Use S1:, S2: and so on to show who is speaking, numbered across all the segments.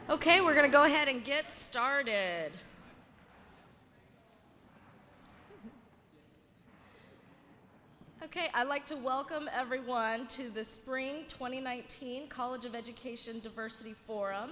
S1: Okay, we're going to go ahead and get started. Okay, I'd like to welcome everyone to the Spring 2019 College of Education Diversity Forum.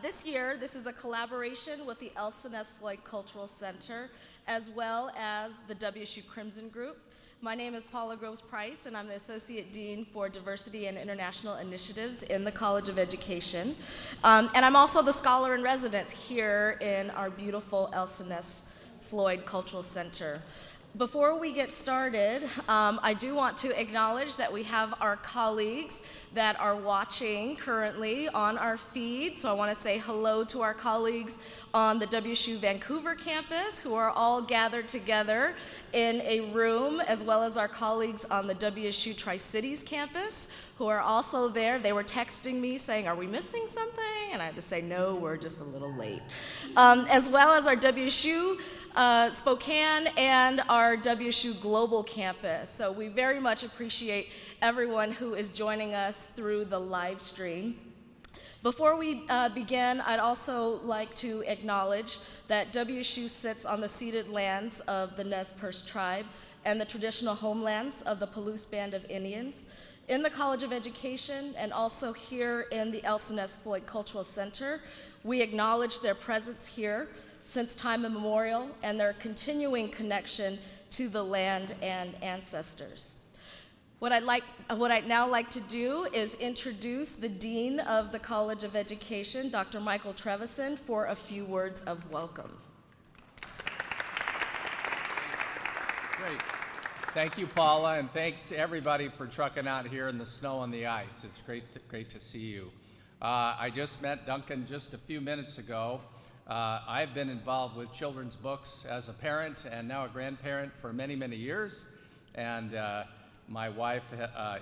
S1: This year, this is a collaboration with the Elson S. Floyd Cultural Center, as well as the WSU Crimson Group. My name is Paula Groves-Price, and I'm the Associate Dean for Diversity and International Initiatives in the College of Education. And I'm also the Scholar in Residence here in our beautiful Elson S. Floyd Cultural Center. Before we get started, I do want to acknowledge that we have our colleagues that are watching currently on our feed. So I want to say hello to our colleagues on the WSU Vancouver campus who are all gathered together in a room, as well as our colleagues on the WSU Tri-Cities campus who are also there. They were texting me saying, "Are we missing something?" And I had to say, "No, we're just a little late." As well as our WSU Spokane and our WSU Global Campus. So we very much appreciate everyone who is joining us through the live stream. Before we begin, I'd also like to acknowledge that WSU sits on the ceded lands of the Nez Perce tribe and the traditional homelands of the Palouse Band of Indians. In the College of Education and also here in the Elson S. Floyd Cultural Center, we acknowledge their presence here since time immemorial and their continuing connection to the land and ancestors. What I'd now like to do is introduce the Dean of the College of Education, Dr. Michael Trevisan, for a few words of welcome.
S2: Great. Thank you, Paula, and thanks everybody for trucking out here in the snow and the ice. It's great to see you. I just met Duncan just a few minutes ago. I've been involved with children's books as a parent and now a grandparent for many, many years. And my wife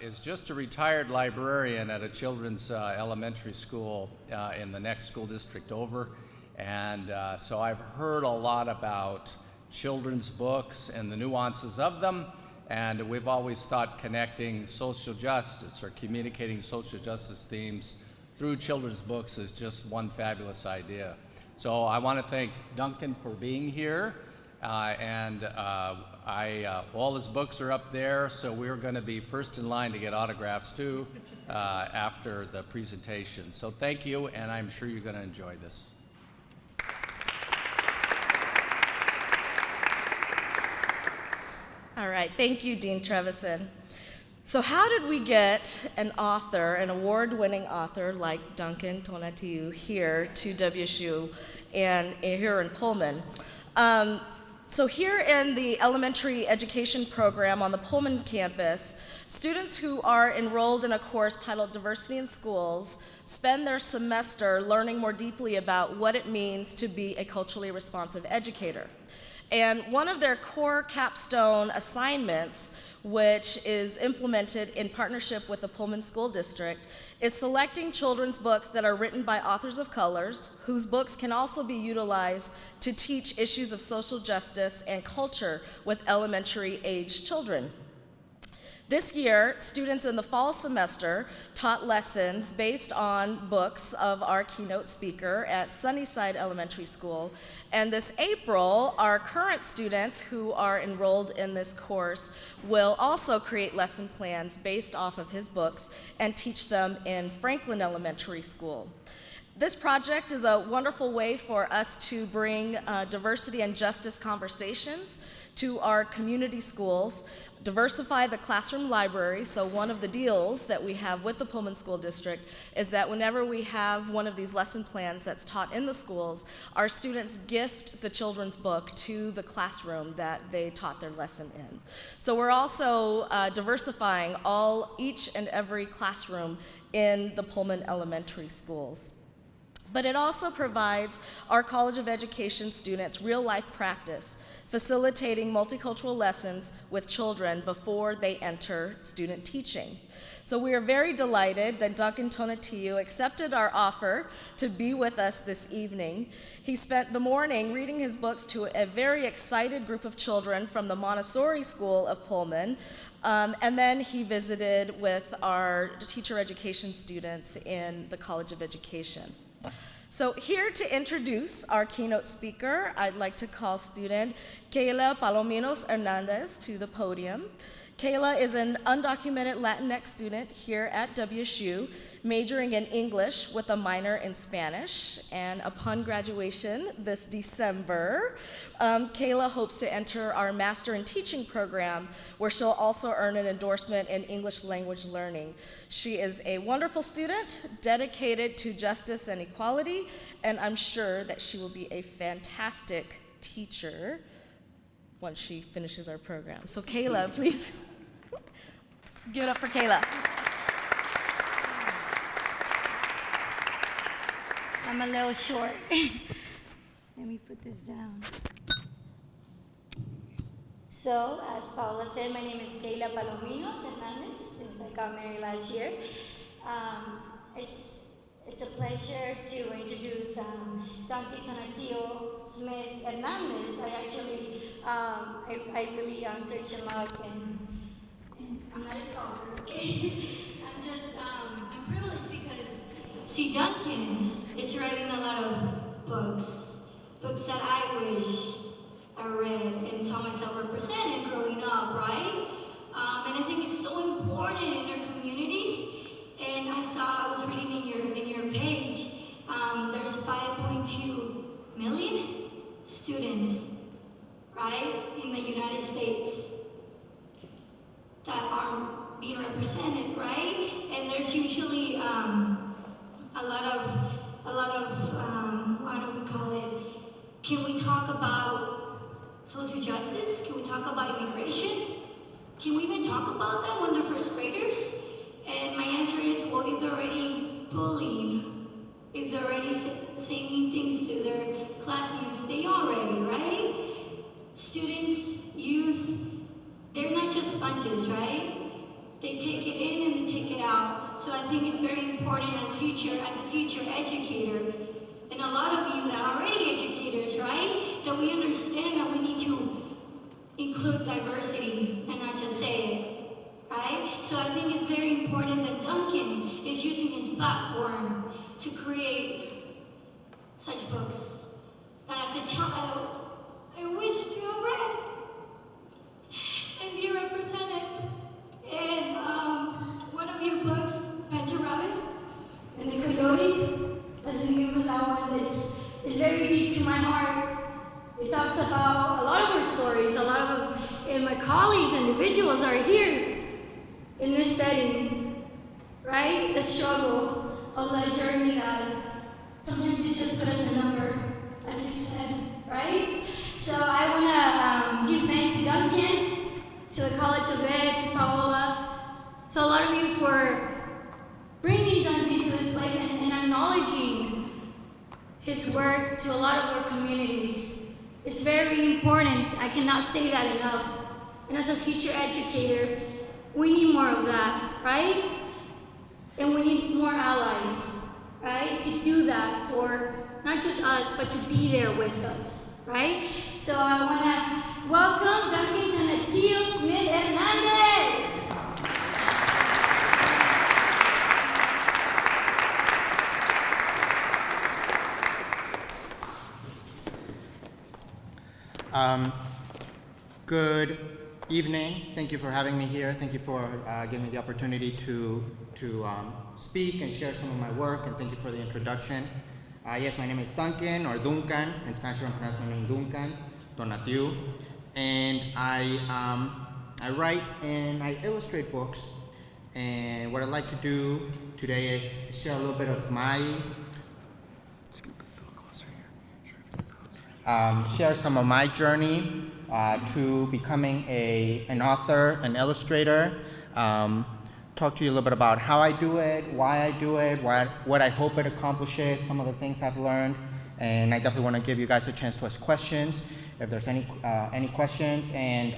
S2: is just a retired librarian at a children's elementary school in the next school district over. And so I've heard a lot about children's books and the nuances of them. And we've always thought connecting social justice or communicating social justice themes through children's books is just one fabulous idea. So I want to thank Duncan for being here, and all his books are up there, so we're going to be first in line to get autographs too after the presentation. So thank you, and I'm sure you're going to enjoy this.
S1: All right, thank you, Dean Trevisan. So how did we get an author, an award-winning author like Duncan Tonatiuh here to WSU and here in Pullman? So here in the elementary education program on the Pullman campus, students who are enrolled in a course titled Diversity in Schools spend their semester learning more deeply about what it means to be a culturally responsive educator. And one of their core capstone assignments, which is implemented in partnership with the Pullman School District, is selecting children's books that are written by authors of colors, whose books can also be utilized to teach issues of social justice and culture with elementary-age children. This year, students in the fall semester taught lessons based on books of our keynote speaker at Sunnyside Elementary School. And this April, our current students who are enrolled in this course will also create lesson plans based off of his books and teach them in Franklin Elementary School. This project is a wonderful way for us to bring diversity and justice conversations to our community schools, diversify the classroom library. So one of the deals that we have with the Pullman School District is that whenever we have one of these lesson plans that's taught in the schools, our students gift the children's book to the classroom that they taught their lesson in. So we're also diversifying each and every classroom in the Pullman elementary schools. But it also provides our College of Education students real-life practice, facilitating multicultural lessons with children before they enter student teaching. So we are very delighted that Duncan Tonatiuh accepted our offer to be with us this evening. He spent the morning reading his books to a very excited group of children from the Montessori School of Pullman, and then he visited with our teacher education students in the College of Education. So here to introduce our keynote speaker, I'd like to call student Kayla Palominos Hernandez to the podium. Kayla is an undocumented Latinx student here at WSU, majoring in English with a minor in Spanish. And upon graduation this December, Kayla hopes to enter our Master in Teaching program, where she'll also earn an endorsement in English language learning. She is a wonderful student, dedicated to justice and equality, and I'm sure that she will be a fantastic teacher once she finishes our program. So Kayla, please give it up for Kayla.
S3: I'm a little short. Let me put this down. So, as Paula said, my name is Kayla Palominos Hernandez, since I got married last year. It's a pleasure to introduce Duncan Tonatiuh Smith Hernandez. I actually, I really searched him up, and I'm not a scholar, okay? I'm privileged because, see, Duncan is writing a lot of books that I wish I read and saw myself represented growing up, right? And I think it's so important in our communities. And I was reading in your page, there's 5.2 million students, right, in the United States that aren't being represented, right? And there's usually a lot of what do we call it? Can we talk about social justice? Can we talk about immigration? Can we even talk about that when they're first graders? And my answer is, well, if they're already bullying, if they're already saying mean things to their classmates, they already, right? Students, youth, they're not just sponges, right? They take it in and they take it out. So I think it's very important as a future educator, and a lot of you that are already educators, right? That we understand that we need to include diversity and not just say it, right? So I think it's very important that Duncan is using his platform to create such books that as a child, I wish to have read and be represented. And one of your books, Petra Rabbit and the Coyote, I think it was that one that's very deep to my heart. It talks about a lot of our stories, and my colleagues, individuals are here in this setting, right? The struggle of that journey that sometimes it's just put us a number, as you said, right? So I want to give thanks to Duncan, to the College of Ed, to Paola, so a lot of you for bringing Duncan to this place and acknowledging his work to a lot of our communities. It's very important. I cannot say that enough. And as a future educator, we need more of that, right? And we need more allies, right? To do that for not just us, but to be there with us, right? So I want to welcome Duncan Tonatiuh Smith Hernandez.
S4: Good evening. Thank you for having me here. Thank you for giving me the opportunity to speak and share some of my work, and thank you for the introduction. Yes, my name is Duncan, or Duncan. In Spanish, I pronounce my name Duncan Tonatiuh, and I write and I illustrate books. And what I'd like to do today is share a little bit of share some of my journey to becoming an author, an illustrator, talk to you a little bit about how I do it, why I do it, what I hope it accomplishes, some of the things I've learned, and I definitely want to give you guys a chance to ask questions if there's any questions, and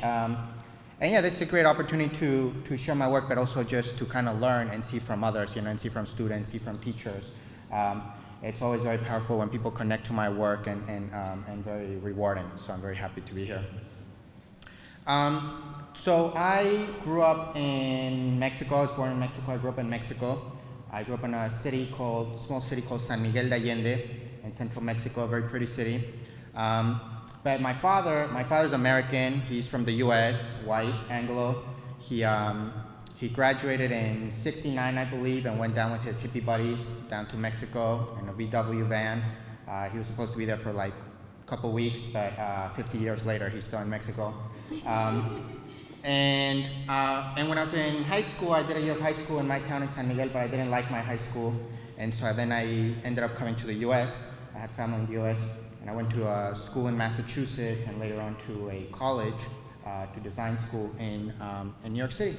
S4: yeah, this is a great opportunity to share my work, but also just to kind of learn and see from others, and see from students, see from teachers. It's always very powerful when people connect to my work, and very rewarding. So I'm very happy to be here. So I grew up in Mexico. I was born in Mexico. I grew up in Mexico. I grew up in a small city called San Miguel de Allende. in central Mexico, a very pretty city. But my father's American. He's from the U.S., white, Anglo. He graduated in '69, I believe, and went down with his hippie buddies down to Mexico in a VW van. He was supposed to be there for like a couple weeks, but 50 years later, he's still in Mexico. And when I was in high school, I did a year of high school in my town in San Miguel, but I didn't like my high school. And so then I ended up coming to the U.S. I had family in the U.S., and I went to a school in Massachusetts and later on to a college, to design school in New York City.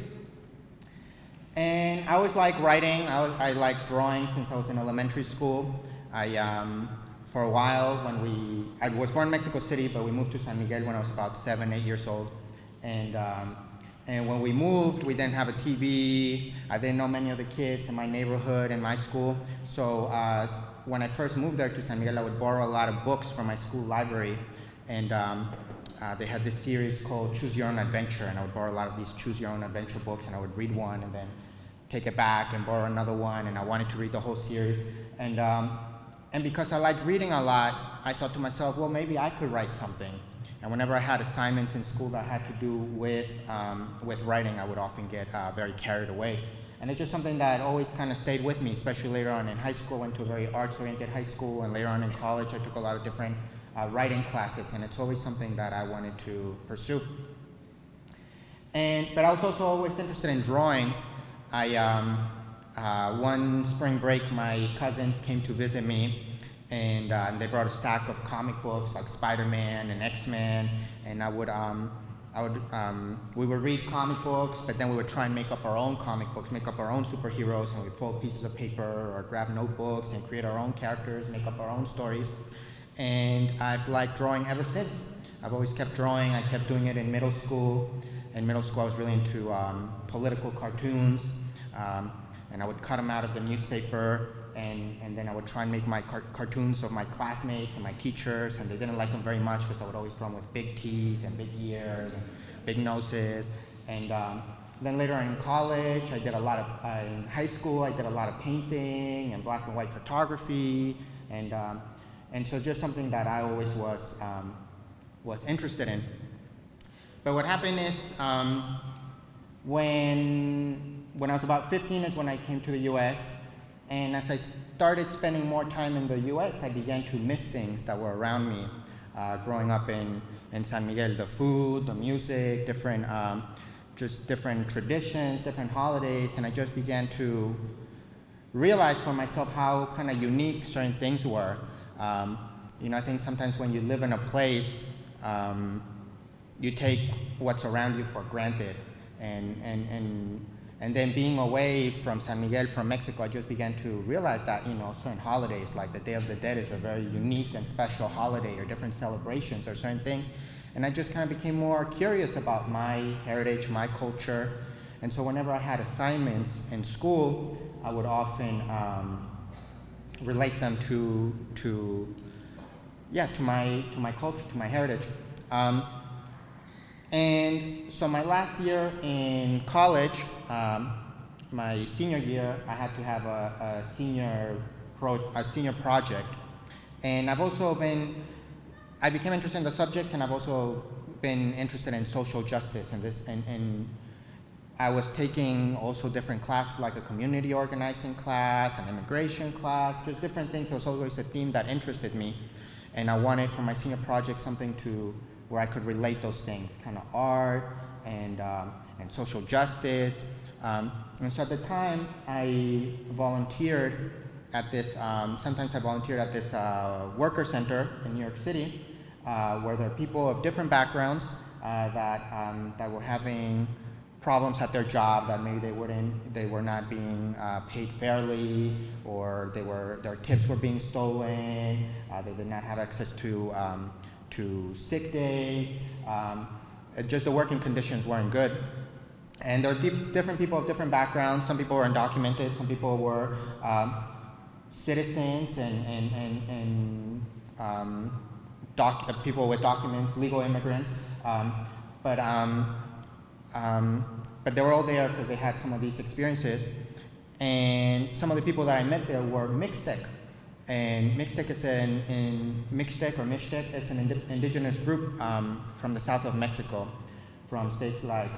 S4: And I always liked writing. I liked drawing since I was in elementary school. For a while, I was born in Mexico City, but we moved to San Miguel when I was about 7, 8 years old. And when we moved, we didn't have a TV. I didn't know many of the kids in my neighborhood and my school. So when I first moved there to San Miguel, I would borrow a lot of books from my school library. And they had this series called Choose Your Own Adventure, and I would borrow a lot of these Choose Your Own Adventure books, and I would read one and then take it back and borrow another one, and I wanted to read the whole series. And because I liked reading a lot, I thought to myself, well, maybe I could write something. And whenever I had assignments in school that had to do with writing, I would often get very carried away. And it's just something that always kind of stayed with me, especially later on in high school. I went to a very arts-oriented high school, and later on in college, I took a lot of different writing classes, and it's always something that I wanted to pursue. But I was also always interested in drawing. One spring break, my cousins came to visit me, and they brought a stack of comic books like Spider-Man and X-Men, and we would read comic books, but then we would try and make up our own comic books, make up our own superheroes, and we'd fold pieces of paper or grab notebooks and create our own characters, make up our own stories. And I've liked drawing ever since. I've always kept drawing. I kept doing it in middle school. In middle school, I was really into political cartoons, and I would cut them out of the newspaper, and then I would try and make my cartoons of my classmates and my teachers, and they didn't like them very much because I would always draw them with big teeth and big ears and big noses. And then later on in college, I did a lot of, in high school, I did a lot of painting and black and white photography, and so just something that I always was interested in. But what happened is, when I was about 15 is when I came to the U.S., and as I started spending more time in the U.S., I began to miss things that were around me. Growing up in San Miguel, the food, the music, different traditions, different holidays, and I just began to realize for myself how kind of unique certain things were. I think sometimes when you live in a place, you take what's around you for granted, and then being away from San Miguel, from Mexico, I just began to realize that, certain holidays, like the Day of the Dead is a very unique and special holiday, or different celebrations, or certain things. And I just kind of became more curious about my heritage, my culture. And so whenever I had assignments in school, I would often relate them to my culture, to my heritage. And so my last year in college, my senior year, I had to have a senior project. And I became interested in the subjects, and I've also been interested in social justice and I was taking also different classes, like a community organizing class, an immigration class, just different things. There was always a theme that interested me, and I wanted for my senior project something where I could relate those things, kind of art and social justice. And so at the time, I volunteered at this, sometimes I volunteered at this worker center in New York City, where there are people of different backgrounds that were having problems at their job, that maybe they were not being paid fairly, or their tips were being stolen, they did not have access to sick days, just the working conditions weren't good. And there are different people of different backgrounds. Some people were undocumented, some people were citizens and people with documents, legal immigrants. But they were all there because they had some of these experiences. And some of the people that I met there were mixed. And Mixtec is Mixtec or Mixtec is an indigenous group from the south of Mexico, from states like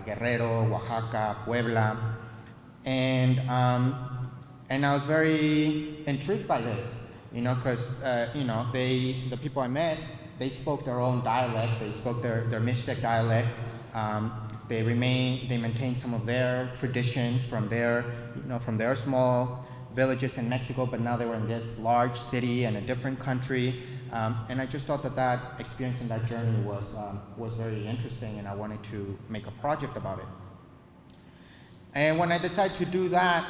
S4: Guerrero, Oaxaca, Puebla, and I was very intrigued by this, because the people I met, they spoke their own dialect. They spoke their Mixtec dialect. They maintained some of their traditions from their small villages in Mexico, but now they were in this large city and a different country. And I just thought that experience and that journey was very interesting, and I wanted to make a project about it. And when I decided to do that,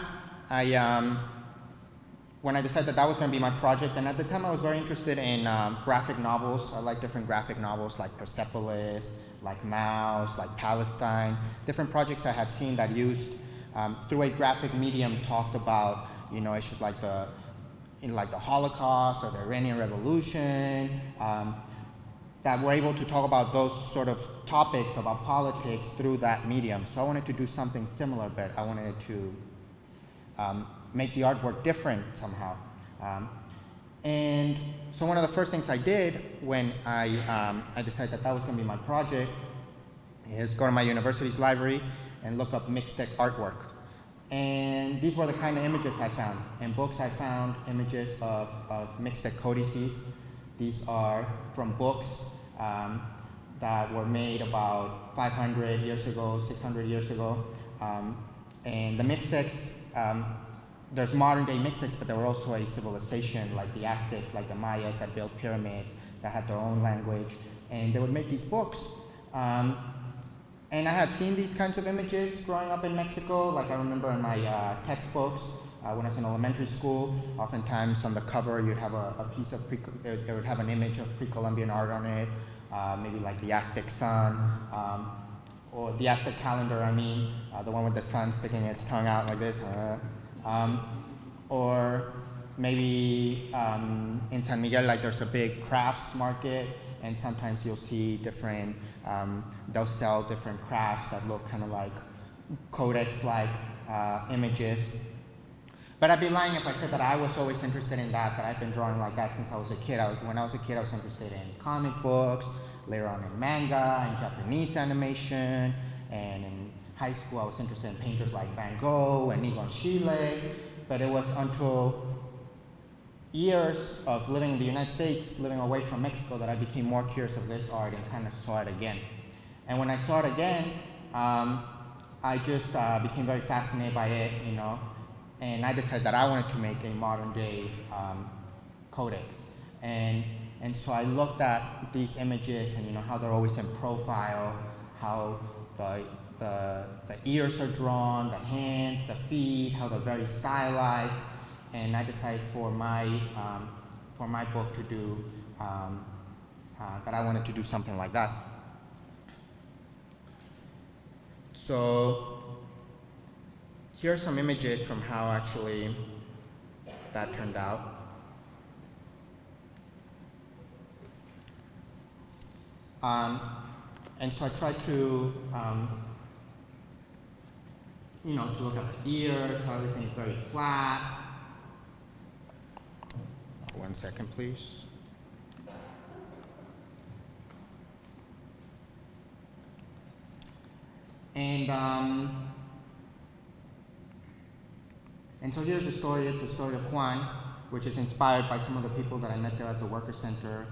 S4: when I decided that was going to be my project, and at the time I was very interested in graphic novels. I like different graphic novels like Persepolis, like Mouse, like Palestine, different projects I had seen that used, through a graphic medium, talked about issues like the Holocaust or the Iranian Revolution, that were able to talk about those sort of topics about politics through that medium. So I wanted to do something similar, but I wanted to make the artwork different somehow. And so one of the first things I did when I decided that was going to be my project is go to my university's library and look up Mixtec artwork. And these were the kind of images I found. In books I found images of Mixtec codices. These are from books that were made about 500 years ago, 600 years ago. And the Mixtecs, there's modern day Mixtecs, but there were also a civilization like the Aztecs, like the Mayas that built pyramids, that had their own language. And they would make these books. And I had seen these kinds of images growing up in Mexico. Like I remember in my textbooks, when I was in elementary school, oftentimes on the cover you'd have a piece of, it would have an image of pre-Columbian art on it, maybe like the Aztec sun, or the Aztec calendar, the one with the sun sticking its tongue out like this. Or maybe in San Miguel, like there's a big crafts market, and sometimes you'll see different, they'll sell different crafts that look kind of like codex-like images. But I'd be lying if I said that I was always interested in that I've been drawing like that since I was a kid. When I was a kid, I was interested in comic books, later on in manga, and Japanese animation, and in high school I was interested in painters like Van Gogh and Egon Schiele. But it was until years of living in the United States, living away from Mexico, that I became more curious of this art and kind of saw it again. And when I saw it again, I just became very fascinated by it, and I decided that I wanted to make a modern day codex. And so I looked at these images and how they're always in profile, how the ears are drawn, the hands, the feet, how they're very stylized. And I decided for my book to do, that I wanted to do something like that. So here are some images from how actually that turned out. And so I tried to, to look at the ears, how everything is very flat. 1 second, please. And so here's the story. It's the story of Juan, which is inspired by some of the people that I met there at the Worker Center.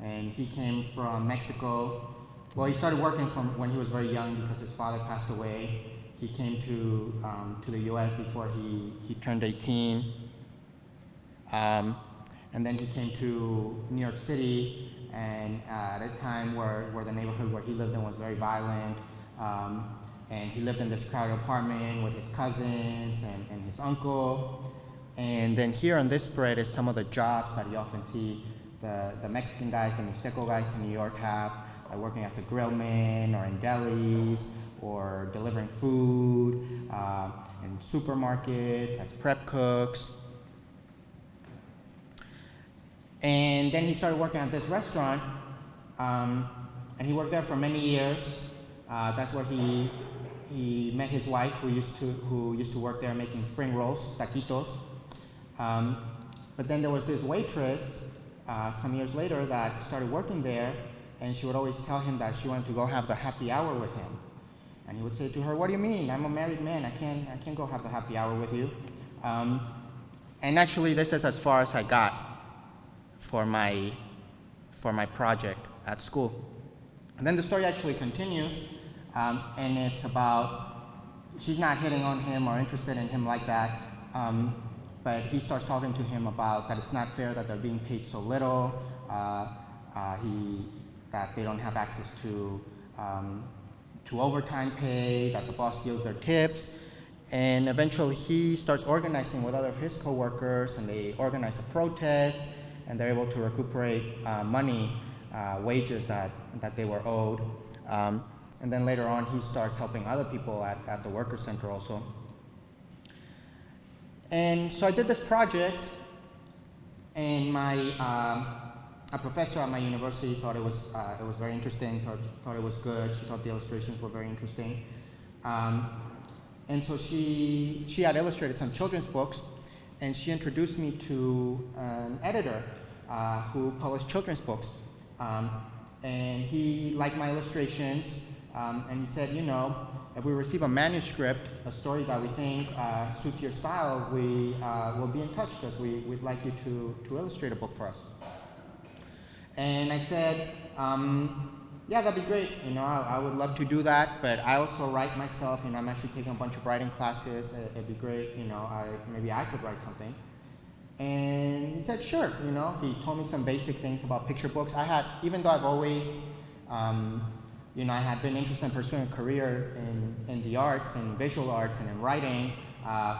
S4: And he came from Mexico. Well, he started working from when he was very young because his father passed away. He came to the U.S. before he turned 18. And then he came to New York City, and at a time where the neighborhood where he lived in was very violent. And he lived in this crowded apartment with his cousins and his uncle. And then here on this spread is some of the jobs that you often see the Mexican guys, the Mixteco guys in New York have, like working as a grillman or in delis or delivering food in supermarkets as prep cooks. And then he started working at this restaurant, and he worked there for many years. That's where he met his wife, who used to work there making spring rolls, taquitos. But then there was this waitress some years later that started working there, and she would always tell him that she wanted to go have the happy hour with him. And he would say to her, "What do you mean? I'm a married man. I can't go have the happy hour with you." And actually, this is as far as I got for my project at school. And then the story actually continues, and it's about, she's not hitting on him or interested in him like that, but he starts talking to him about that it's not fair that they're being paid so little, that they don't have access to overtime pay, that the boss steals their tips. And eventually he starts organizing with other of his coworkers, and they organize a protest, and they're able to recuperate money, wages that they were owed. And then later on, he starts helping other people at the worker center also. And so I did this project, and a professor at my university thought it was very interesting, thought it was good. She thought the illustrations were very interesting. And so she had illustrated some children's books, and she introduced me to an editor who published children's books. And he liked my illustrations, and he said, if we receive a manuscript, a story that we think suits your style, we will be in touch because we'd like you to illustrate a book for us. And I said, yeah, that'd be great. I would love to do that, but I also write myself. I'm actually taking a bunch of writing classes. It'd be great. Maybe I could write something. And he said, sure. He told me some basic things about picture books. Even though I've always, I had been interested in pursuing a career in the arts, in visual arts, and in writing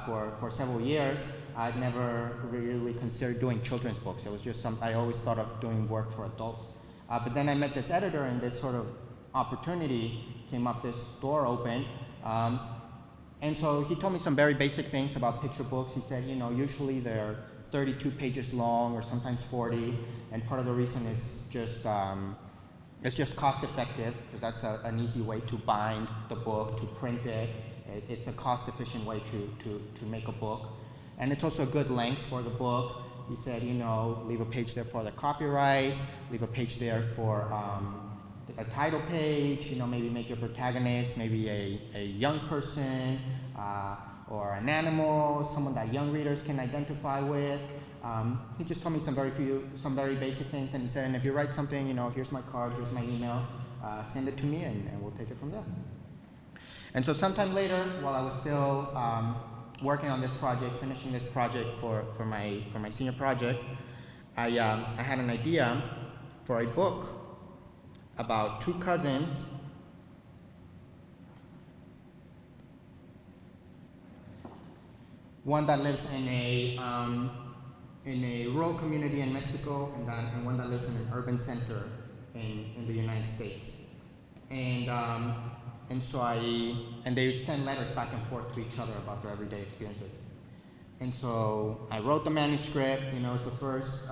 S4: for several years, I'd never really considered doing children's books. It was just I always thought of doing work for adults. But then I met this editor, and this sort of opportunity came up, this door opened. And so he told me some very basic things about picture books. He said, usually they're 32 pages long or sometimes 40, and part of the reason is just it's just cost effective, because that's an easy way to bind the book, to print it. It's a cost efficient way to make a book. And it's also a good length for the book. He said, leave a page there for the copyright, leave a page there for a title page, maybe make your protagonist maybe a young person or an animal, someone that young readers can identify with. He just told me some very basic things, and he said, and if you write something, here's my card, here's my email, send it to me, and we'll take it from there. And so sometime later, while I was still working on this project, finishing this project for my senior project, I had an idea for a book about two cousins one that lives in a rural community in Mexico, and one that lives in an urban center in the United States. And so they send letters back and forth to each other about their everyday experiences. And so I wrote the manuscript. It's the first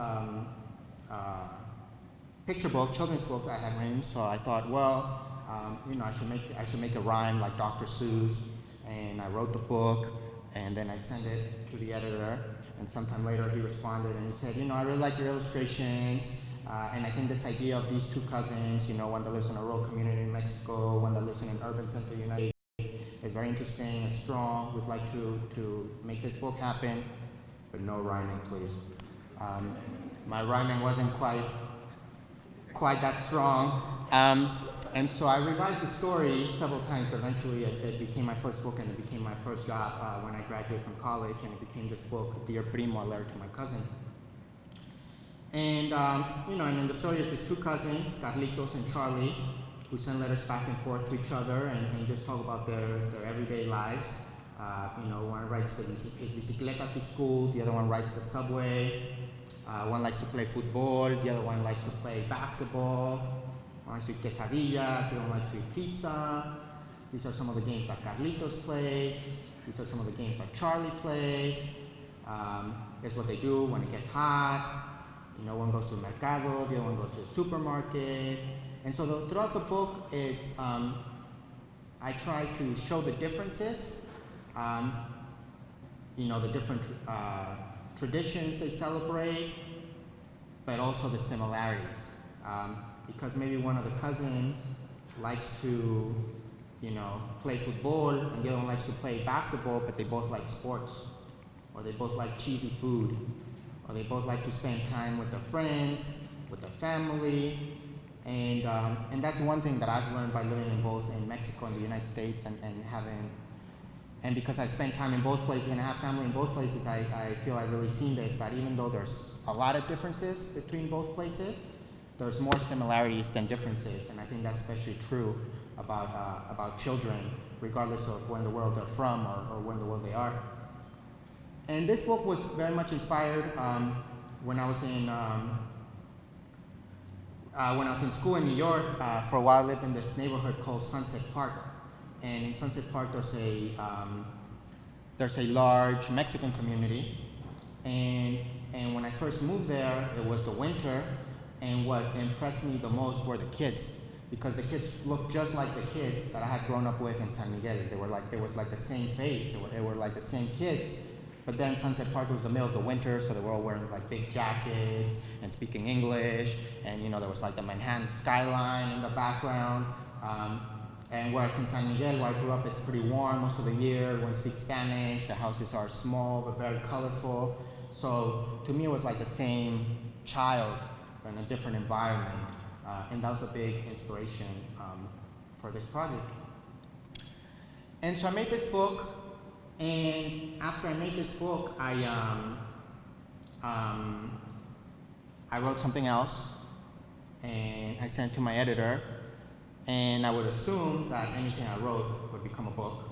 S4: picture book, children's book I had written. So I thought, I should make a rhyme like Dr. Seuss. And I wrote the book, and then I sent it to the editor. And sometime later he responded and he said, I really like your illustrations. And I think this idea of these two cousins, one that lives in a rural community in Mexico, one that lives in an urban center in the United States, is very interesting and strong. We'd like to make this book happen, but no rhyming, please. My rhyming wasn't quite that strong. And so I revised the story several times. Eventually it became my first book, and it became my first job when I graduated from college, and it became this book, Dear Primo, a letter to my cousin. And, and in the story is these two cousins, Carlitos and Charlie, who send letters back and forth to each other and just talk about their everyday lives. One writes his bicicleta to school, the other one rides the subway. One likes to play football, the other one likes to play basketball. One likes to eat quesadillas, the other one likes to eat pizza. These are some of the games that Carlitos plays. These are some of the games that Charlie plays. Here's what they do when it gets hot. One goes to the mercado, the other one goes to the supermarket. And so throughout the book, it's I try to show the differences, the different traditions they celebrate, but also the similarities. Because maybe one of the cousins likes to, play football, and the other one likes to play basketball, but they both like sports, or they both like cheesy food, or they both like to spend time with their friends, with their family, and that's one thing that I've learned by living in Mexico and the United States, and because I've spent time in both places and I have family in both places, I feel I've really seen this, that even though there's a lot of differences between both places, there's more similarities than differences, and I think that's especially true about children, regardless of where in the world they're from or where in the world they are. And this book was very much inspired when I was in school in New York. For a while, I lived in this neighborhood called Sunset Park, and in Sunset Park there's a large Mexican community, and when I first moved there, it was the winter, and what impressed me the most were the kids, because the kids looked just like the kids that I had grown up with in San Miguel. They was like the same face. They were like the same kids. But then Sunset Park was the middle of the winter, so they were all wearing like big jackets and speaking English, and there was like the Manhattan skyline in the background. And whereas in San Miguel, where I grew up, it's pretty warm most of the year. Everyone speaks Spanish. The houses are small but very colorful. So to me, it was like the same child in a different environment. And that was a big inspiration for this project. And so I made this book, and after I made this book, I wrote something else, and I sent it to my editor, and I would assume that anything I wrote would become a book.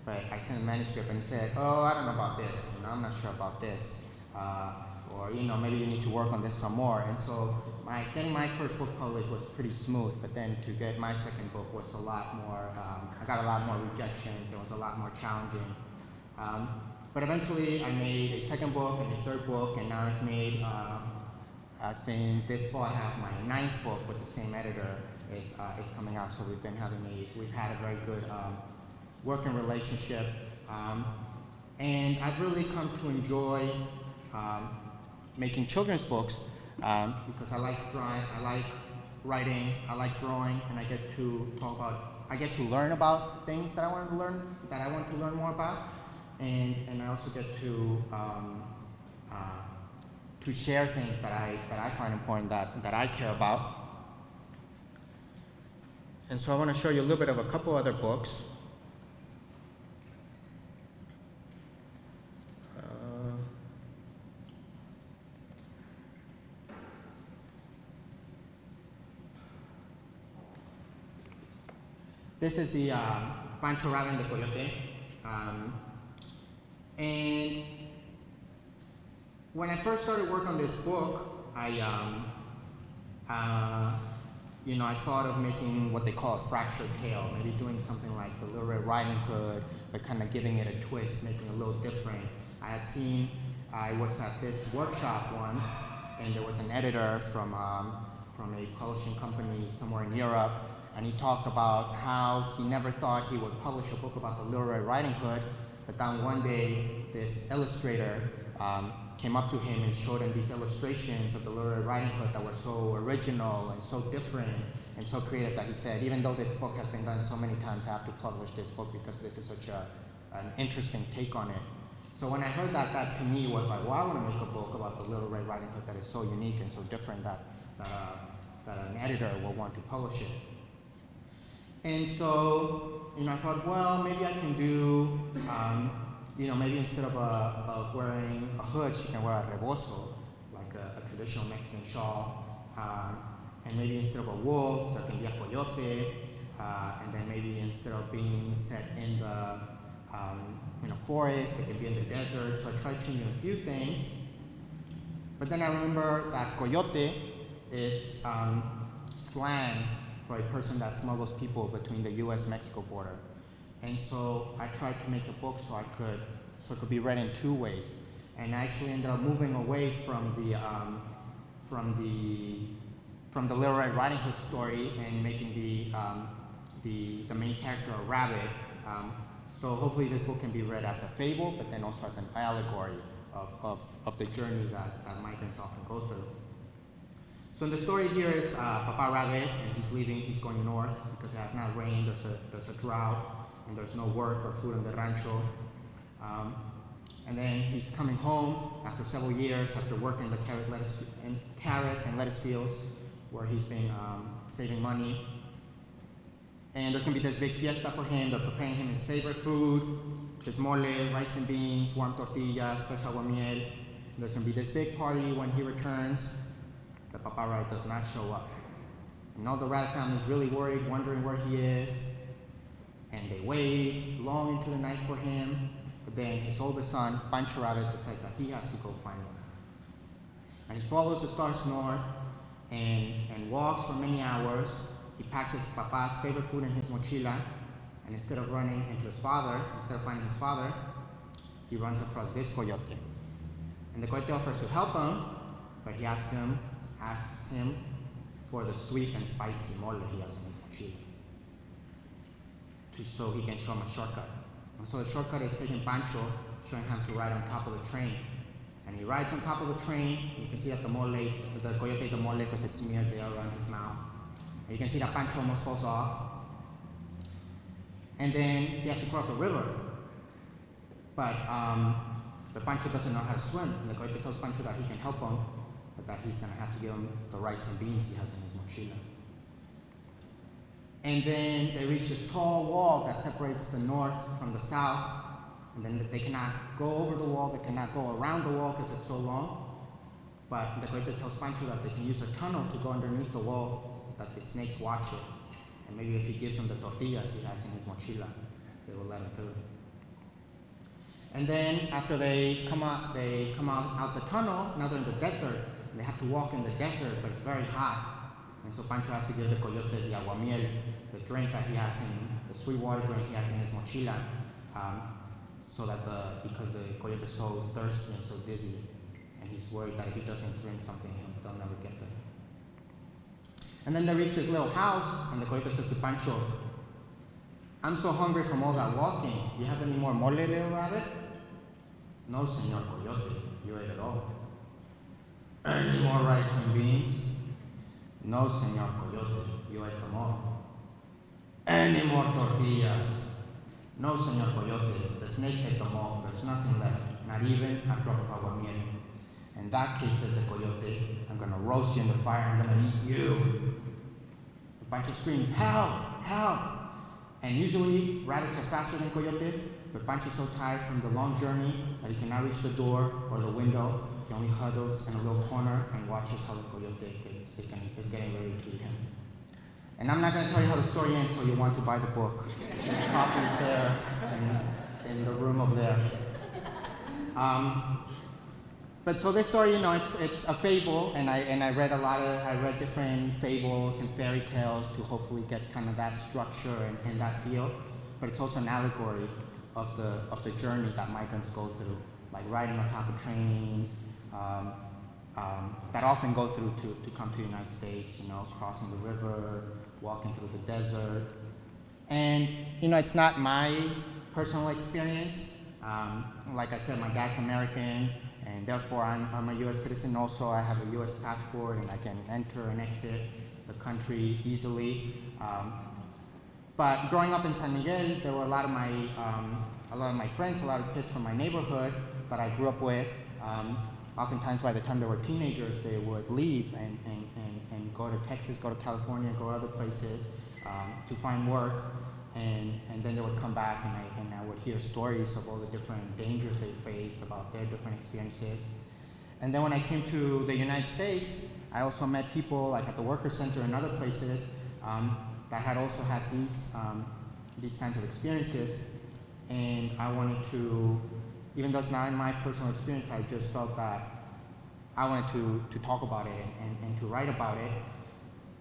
S4: But I sent a manuscript and said, oh, I don't know about this, I'm not sure about this, or maybe you need to work on this some more. And so getting my first book published was pretty smooth, but then to get my second book was a lot more, I got a lot more rejections, it was a lot more challenging. But eventually I made a second book and a third book, and now I've made, I think this fall I have my 9th book with the same editor is coming out. So we've had a very good working relationship, and I've really come to enjoy making children's books because I like drawing, I like writing, I like drawing, and I get to learn about things that I want to learn more about, and I also get to share things that I find important, that I care about. And so I want to show you a little bit of a couple other books. This is the Pancho Raven de Coyote. And when I first started work on this book, I thought of making what they call a fractured tale, maybe doing something like the Little Red Riding Hood, but kind of giving it a twist, making it a little different. I was at this workshop once, and there was an editor from a publishing company somewhere in Europe, and he talked about how he never thought he would publish a book about the Little Red Riding Hood, but then one day this illustrator came up to him and showed him these illustrations of the Little Red Riding Hood that were so original and so different and so creative that he said, even though this book has been done so many times, I have to publish this book because this is such an interesting take on it. So when I heard that to me was like, well, I want to make a book about the Little Red Riding Hood that is so unique and so different that an editor will want to publish it. And so, I thought, well, maybe I can do, maybe instead of wearing a hood, she can wear a rebozo, like a traditional Mexican shawl. And maybe instead of a wolf, there can be a coyote. And then maybe instead of being set in a forest, it can be in the desert. So I tried changing a few things. But then I remember that coyote is slang for a person that smuggles people between the U.S.-Mexico border. And so I tried to make a book so it could be read in two ways. And I actually ended up moving away from the Little Red Riding Hood story and making the main character a rabbit. So hopefully this book can be read as a fable, but then also as an allegory of the journey that migrants often go through. So in the story here is Papa Rabbit, and he's leaving, he's going north because it has not rained, there's a drought, and there's no work or food in the rancho. And then he's coming home after several years after working the carrot and lettuce fields where he's been saving money. And there's gonna be this big fiesta for him. They're preparing him his favorite food, which is mole, rice and beans, warm tortillas, fresh aguamiel. There's gonna be this big party when he returns. The Papa Rabbit does not show up. And all the rabbit family is really worried, wondering where he is. And they wait long into the night for him. But then his oldest son, Pancho Rabbit, decides that he has to go find him. And he follows the stars north and walks for many hours. He packs his papa's favorite food in his mochila, and instead of running into his father, instead of finding his father, he runs across this coyote. And the coyote offers to help him, but he asks him for the sweet and spicy mole he has in his mochila, so he can show him a shortcut. And so the shortcut is taking Pancho, showing him to ride on top of the train. And he rides on top of the train. You can see that the coyote ate the mole because it's smeared there around his mouth. And you can see that Pancho almost falls off. And then he has to cross a river. But the Pancho doesn't know how to swim. And the coyote tells Pancho that he can help him, but that he's going to have to give him the rice and beans he has in his mochila. And then they reach this tall wall that separates the north from the south. And then they cannot go over the wall, they cannot go around the wall because it's so long. But the coyote tells Pancho that they can use a tunnel to go underneath the wall, that the snakes watch it. And maybe if he gives them the tortillas he has in his mochila, they will let him through. And then after they come out the tunnel, now they're in the desert, and they have to walk in the desert, but it's very hot. And so Pancho has to give the coyote the aguamiel, the drink that he has the sweet water drink he has in his mochila, because the coyote is so thirsty and so dizzy, and he's worried that if he doesn't drink something, they'll never get there. And then they reach this little house, and the coyote says to Pancho, "I'm so hungry from all that walking. Do you have any more mole, little rabbit?" "No, Señor Coyote, you ate it all." "Any more rice and beans?" "No, Señor Coyote, you ate them all." "Any more tortillas?" "No, Señor Coyote, the snakes ate them all. There's nothing left, not even a drop of aguamiel." "In that case," says the coyote, "I'm going to roast you in the fire. I'm going to eat you." The Pancho screams, "Help! Help!" And usually rabbits are faster than coyotes, but Pancho's so tired from the long journey that he cannot reach the door or the window. He only huddles in a little corner and watches how the coyote is getting ready to eat him. And I'm not going to tell you how the story ends, so you'll want to buy the book. There's copies there in the room over there. But so this story, it's a fable, and I read different fables and fairy tales to hopefully get kind of that structure and that feel. But it's also an allegory of the journey that migrants go through, like riding on top of trains, that often go through to come to the United States, crossing the river, walking through the desert. And, it's not my personal experience. Like I said, my dad's American, and therefore I'm a U.S. citizen also. I have a U.S. passport, and I can enter and exit the country easily. But growing up in San Miguel, there were a lot of my friends, a lot of kids from my neighborhood that I grew up with. Oftentimes, by the time they were teenagers, they would leave and go to Texas, go to California, go to other places to find work. And then they would come back, and I would hear stories of all the different dangers they faced, about their different experiences. And then when I came to the United States, I also met people like at the Worker Center and other places that had also had these kinds of experiences. And I wanted to, even though it's not my personal experience, I just felt that I wanted to talk about it and to write about it.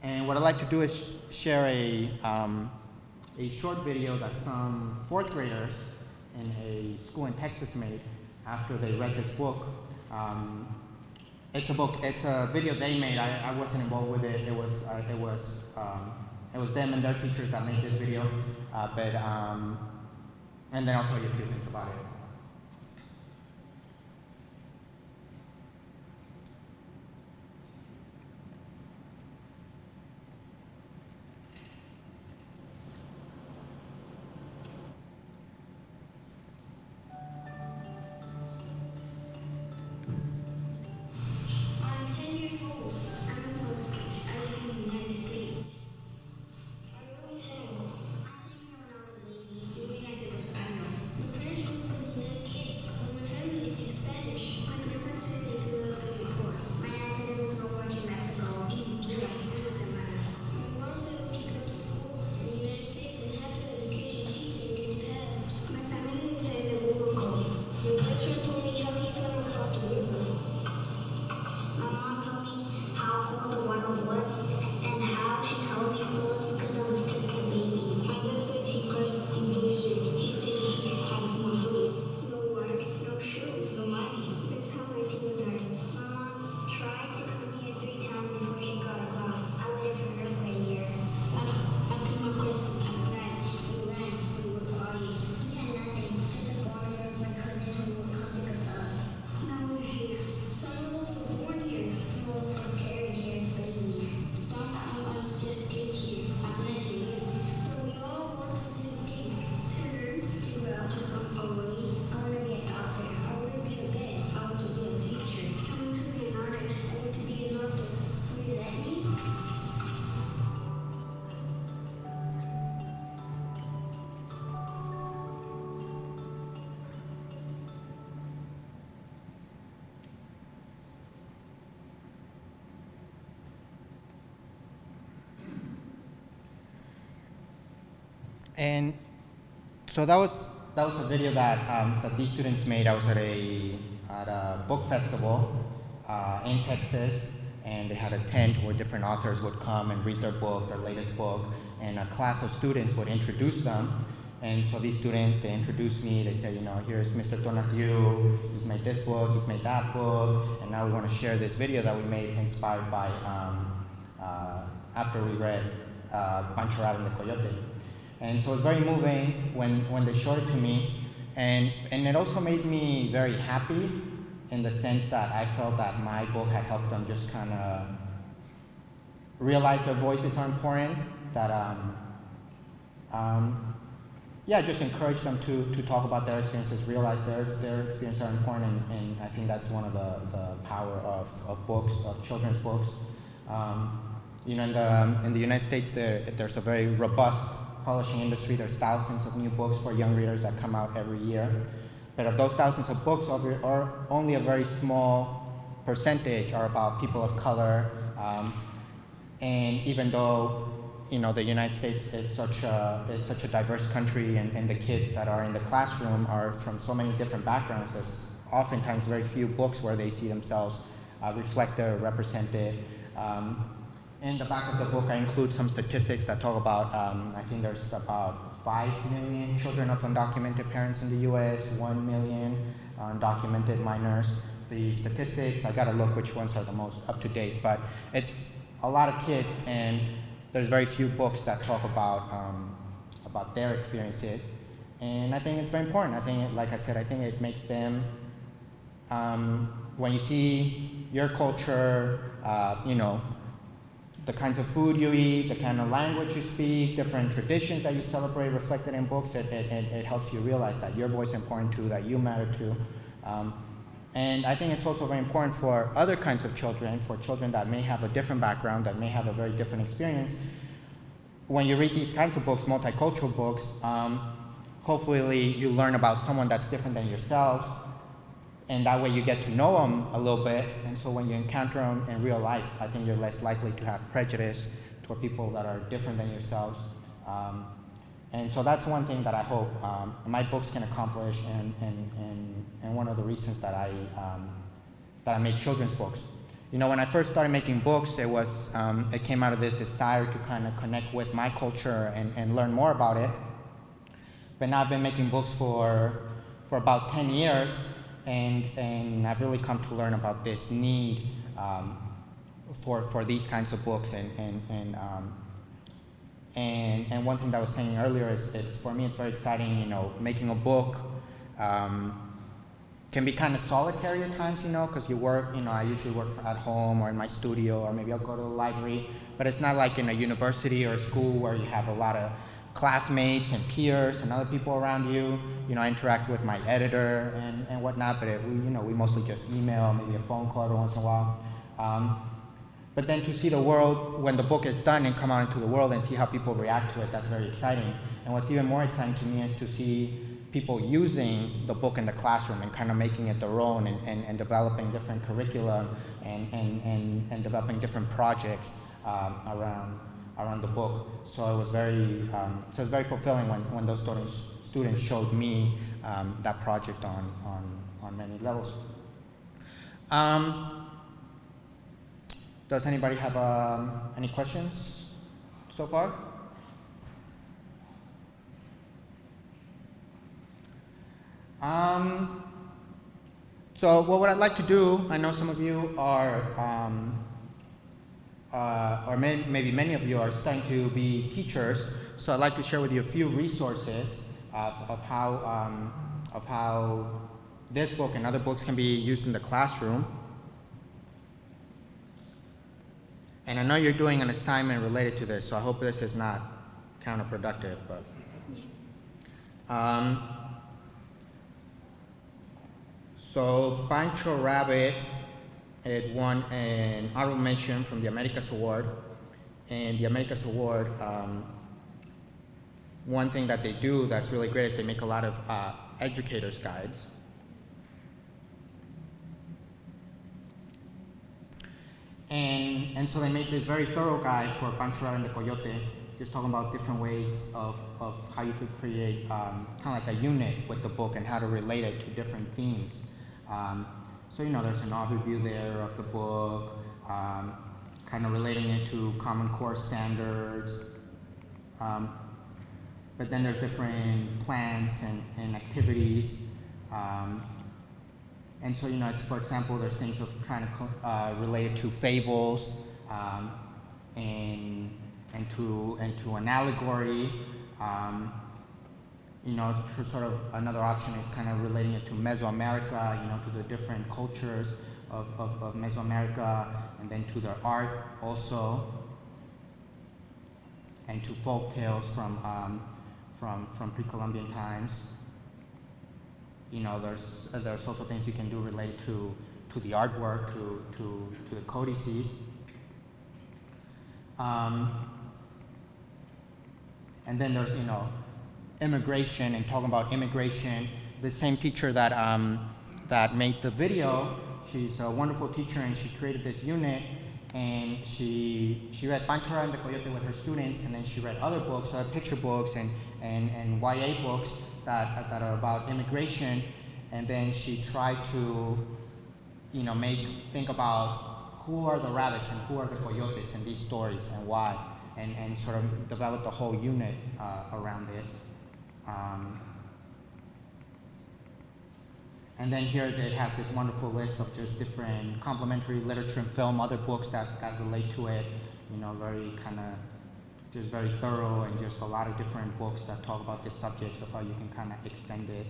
S4: And what I'd like to do is share a short video that some fourth graders in a school in Texas made after they read this book. It's a video they made. I wasn't involved with it. It was them and their teachers that made this video. And then I'll tell you a few things about it. And so that was a video that these students made. I was at a book festival in Texas, and they had a tent where different authors would come and read their book, their latest book, and a class of students would introduce them. And so these students, they introduced me, they said, here's Mr. Tonatiuh, he's made this book, he's made that book, and now we want to share this video that we made inspired by, after we read Pancho Rabbit and the Coyote. And so it was very moving when they showed it to me, and it also made me very happy in the sense that I felt that my book had helped them just kind of realize their voices are important, that just encourage them to talk about their experiences, realize their experiences are important, and I think that's one of the power of books, of children's books. In the United States, there's a very robust publishing industry. There's thousands of new books for young readers that come out every year. But of those thousands of books, only a very small percentage are about people of color. And even though the United States is such a diverse country, and the kids that are in the classroom are from so many different backgrounds, there's oftentimes very few books where they see themselves reflected or represented. In the back of the book, I include some statistics that talk about, I think there's about 5 million children of undocumented parents in the U.S., 1 million undocumented minors. The statistics, I gotta look which ones are the most up to date, but it's a lot of kids, and there's very few books that talk about their experiences. And I think it's very important. I think, like I said, I think it makes them, when you see your culture, the kinds of food you eat, the kind of language you speak, different traditions that you celebrate reflected in books, it helps you realize that your voice is important too, that you matter too. And I think it's also very important for other kinds of children, for children that may have a different background, that may have a very different experience. When you read these kinds of books, multicultural books, hopefully you learn about someone that's different than yourselves, and that way you get to know them a little bit, and so when you encounter them in real life, I think you're less likely to have prejudice toward people that are different than yourselves. And so that's one thing that I hope my books can accomplish, and one of the reasons that I make children's books. When I first started making books, it came out of this desire to kind of connect with my culture and learn more about it. But now I've been making books for about 10 years, and I've really come to learn about this need for these kinds of books. And one thing that I was saying earlier is for me it's very exciting. Making a book can be kind of solitary at times, because you work. I usually work at home or in my studio, or maybe I'll go to the library. But it's not like in a university or a school where you have a lot of classmates and peers and other people around you. I interact with my editor and whatnot, but we mostly just email, maybe a phone call every once in a while. But then to see the world, when the book is done and come out into the world and see how people react to it, that's very exciting. And what's even more exciting to me is to see people using the book in the classroom and kind of making it their own, and developing different curricula and developing different projects around the book. So it was very fulfilling when those students showed me that project on many levels. Does anybody have any questions so far? So what I'd like to do, I know some of you are, or maybe many of you are starting to be teachers, so I'd like to share with you a few resources of how this book and other books can be used in the classroom. And I know you're doing an assignment related to this, so I hope this is not counterproductive, but so Pancho Rabbit, it won an honorable mention from the Americas Award. And the Americas Award, one thing that they do that's really great is they make a lot of educators' guides. And so they made this very thorough guide for Pancho Rabbit and the Coyote. just talking about different ways of how you could create kind of like a unit with the book and how to relate it to different themes. So there's an overview there of the book, kind of relating it to Common Core standards. But then there's different plans and activities. And so, it's, for example, there's things of trying to relate it to fables and to an allegory. Sort of another option is kind of relating it to Mesoamerica, to the different cultures of Mesoamerica, and then to their art also, and to folk tales from pre-Columbian times. There's also things you can do related to the artwork, to the codices. And then there's, immigration, and talking about immigration. The same teacher that made the video, she's a wonderful teacher, and she created this unit, and she read Pancho and the Coyote with her students, and then she read other books, picture books and YA books that are about immigration, and then she tried to, think about who are the rabbits and who are the coyotes in these stories and why, and sort of developed a whole unit around this. And then here it has this wonderful list of just different complementary literature and film, other books that relate to it, very kind of just very thorough, and just a lot of different books that talk about this subject, so how you can kind of extend it.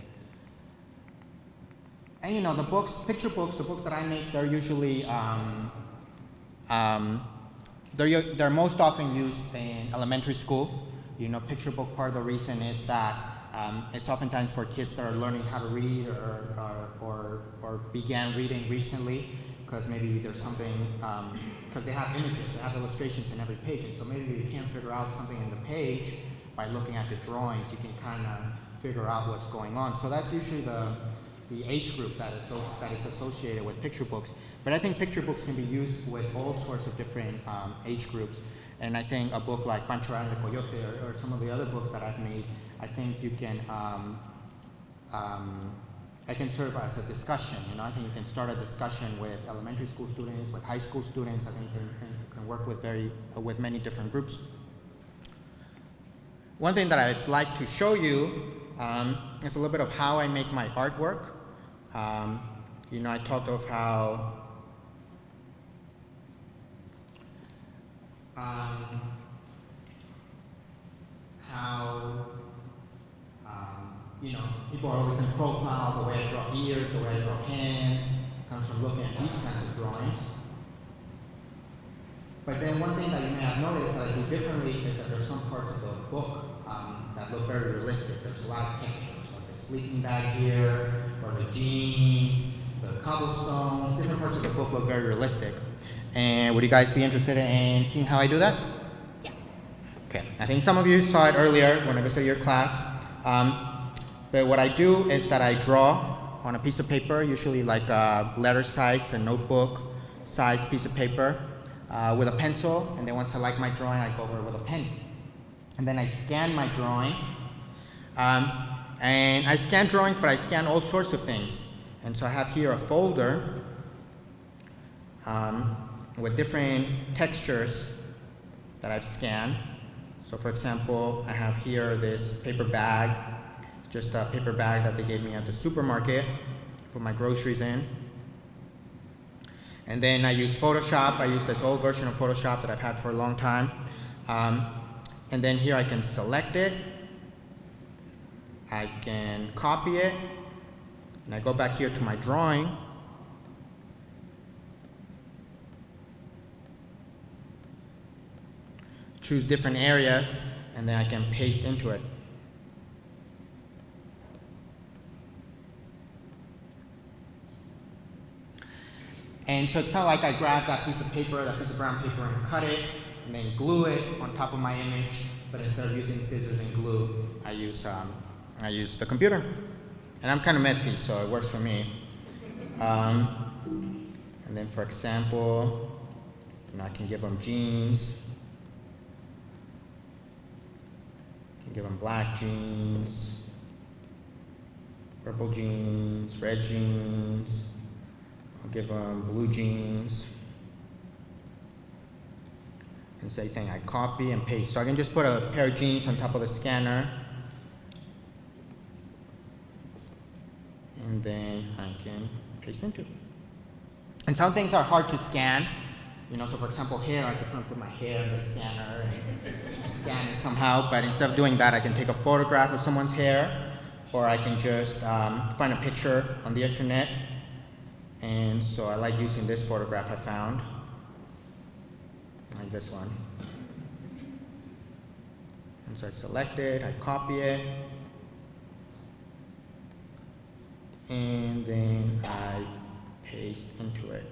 S4: And the books, picture books, the books that I make, they're usually, they're most often used in elementary school. Picture book, part of the reason is that it's oftentimes for kids that are learning how to read or began reading recently, because maybe there's something, because they have images, they have illustrations in every page, and so maybe you can't figure out something in the page by looking at the drawings. You can kind of figure out what's going on. So that's usually the age group that is associated with picture books. But I think picture books can be used with all sorts of different age groups. And I think a book like Pancho and the Coyote or some of the other books that I've made, I think you can, I can serve as a discussion. I think you can start a discussion with elementary school students, with high school students. I think you can work with many different groups. One thing that I'd like to show you is a little bit of how I make my artwork. I talked of how people are always in profile, the way I draw ears, the way I draw hands, comes from looking at these kinds of drawings. But then one thing that you may have noticed that I do differently is that there's some parts of the book that look very realistic. There's a lot of textures, like the sleeping bag here, or the jeans, the cobblestones. Different parts of the book look very realistic. And would you guys be interested in seeing how I do that?
S1: Yeah.
S4: Okay, I think some of you saw it earlier when I visited your class. But what I do is that I draw on a piece of paper, usually like a letter size, a notebook size piece of paper, with a pencil. And then once I like my drawing, I go over it with a pen. And then I scan my drawing. And I scan drawings, but I scan all sorts of things. And so I have here a folder with different textures that I've scanned. So for example, I have here this paper bag, just a paper bag that they gave me at the supermarket, put my groceries in. And then I use Photoshop. I use this old version of Photoshop that I've had for a long time. And then here I can select it. I can copy it. And I go back here to my drawing. Choose different areas, and then I can paste into it. And so it's kind of like I grab that piece of paper, that piece of brown paper, and cut it, and then glue it on top of my image. But instead of using scissors and glue, I use the computer. And I'm kind of messy, so it works for me. And then, for example, I can give them jeans. give them black jeans, purple jeans, red jeans. I'll give them blue jeans. And same thing, I copy and paste. So I can just put a pair of jeans on top of the scanner. And then I can paste into it. And some things are hard to scan. You know, so for example, hair, I could try and put my hair in the scanner and scan it somehow. But instead of doing that, I can take a photograph of someone's hair, or I can just find a picture on the internet. And so I like using this photograph I found. Like this one. And so I select it, I copy it, and then I paste into it.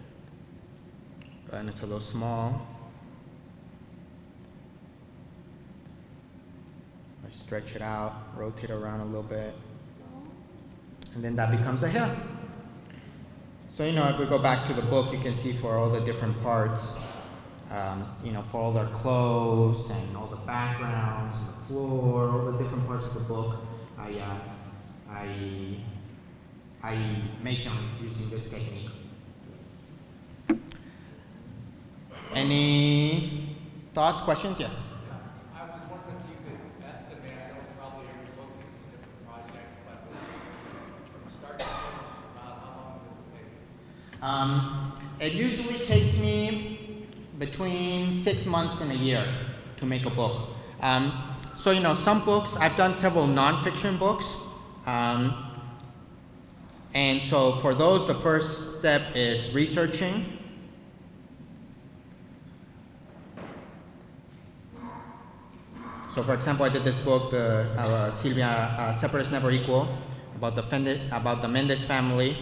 S4: And it's a little small. I stretch it out, rotate it around a little bit, and then that becomes the hair. So, you know, if we go back to the book, you can see for all the different parts, you know, for all their clothes and all the backgrounds and the floor, all the different parts of the book, I make them using this technique. Any thoughts, questions? Yes?
S2: I was wondering if you could estimate, I know probably every book is a different project, but from start to finish, how long does it take?
S4: It usually takes me between 6 months and a year to make a book. So, you know, some books, I've done several nonfiction books. And so for those, the first step is researching. So for example, I did this book, Sylvia, Separatists Never Equal, about the Mendez family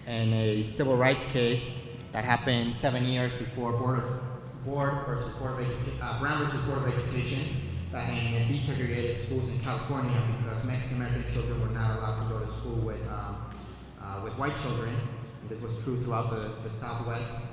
S4: and a civil rights case that happened 7 years before Brown versus Board of Education, that had desegregated schools in California because Mexican American children were not allowed to go to school with white children. And this was true throughout the Southwest.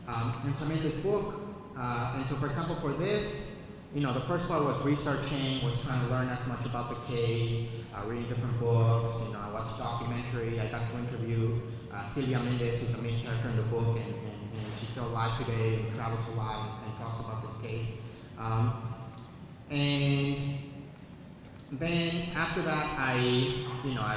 S4: And so I made this book. And so, for example, for this, you know, the first part was researching, was trying to learn as much about the case, reading different books. You know, I watched a documentary. I got to interview Sylvia Mendez, who's the main character in the book, and she's still alive today and travels a lot and talks about this case. And then after that, I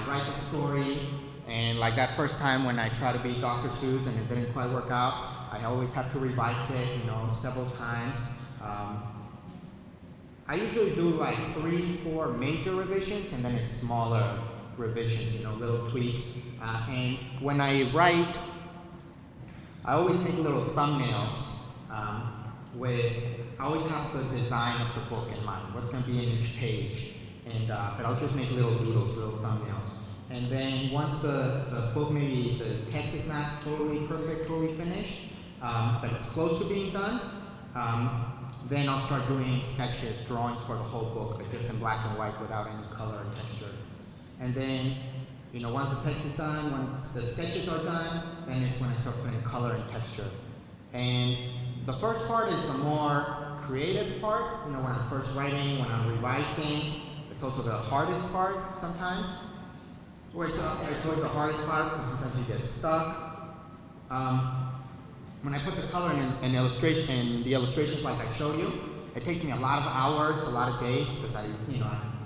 S4: write the story, and like that first time when I tried to be Dr. Seuss and it didn't quite work out, I always have to revise it, you know, several times. I usually do like 3-4 major revisions, and then it's smaller revisions, you know, little tweaks. And when I write, I always make little thumbnails I always have the design of the book in mind, what's going to be in each page. And but I'll just make little doodles, little thumbnails. And then once the book, maybe the text is not totally perfect, totally finished, but it's close to being done, then I'll start doing sketches, drawings for the whole book, but just in black and white without any color and texture. And then, you know, once the text is done, once the sketches are done, then it's when I start putting color and texture. And the first part is the more creative part, you know, when I'm first writing, when I'm revising. It's also the hardest part sometimes. It's always the hardest part because sometimes you get stuck. When I put the color in the illustrations like I showed you, it takes me a lot of hours, a lot of days, because I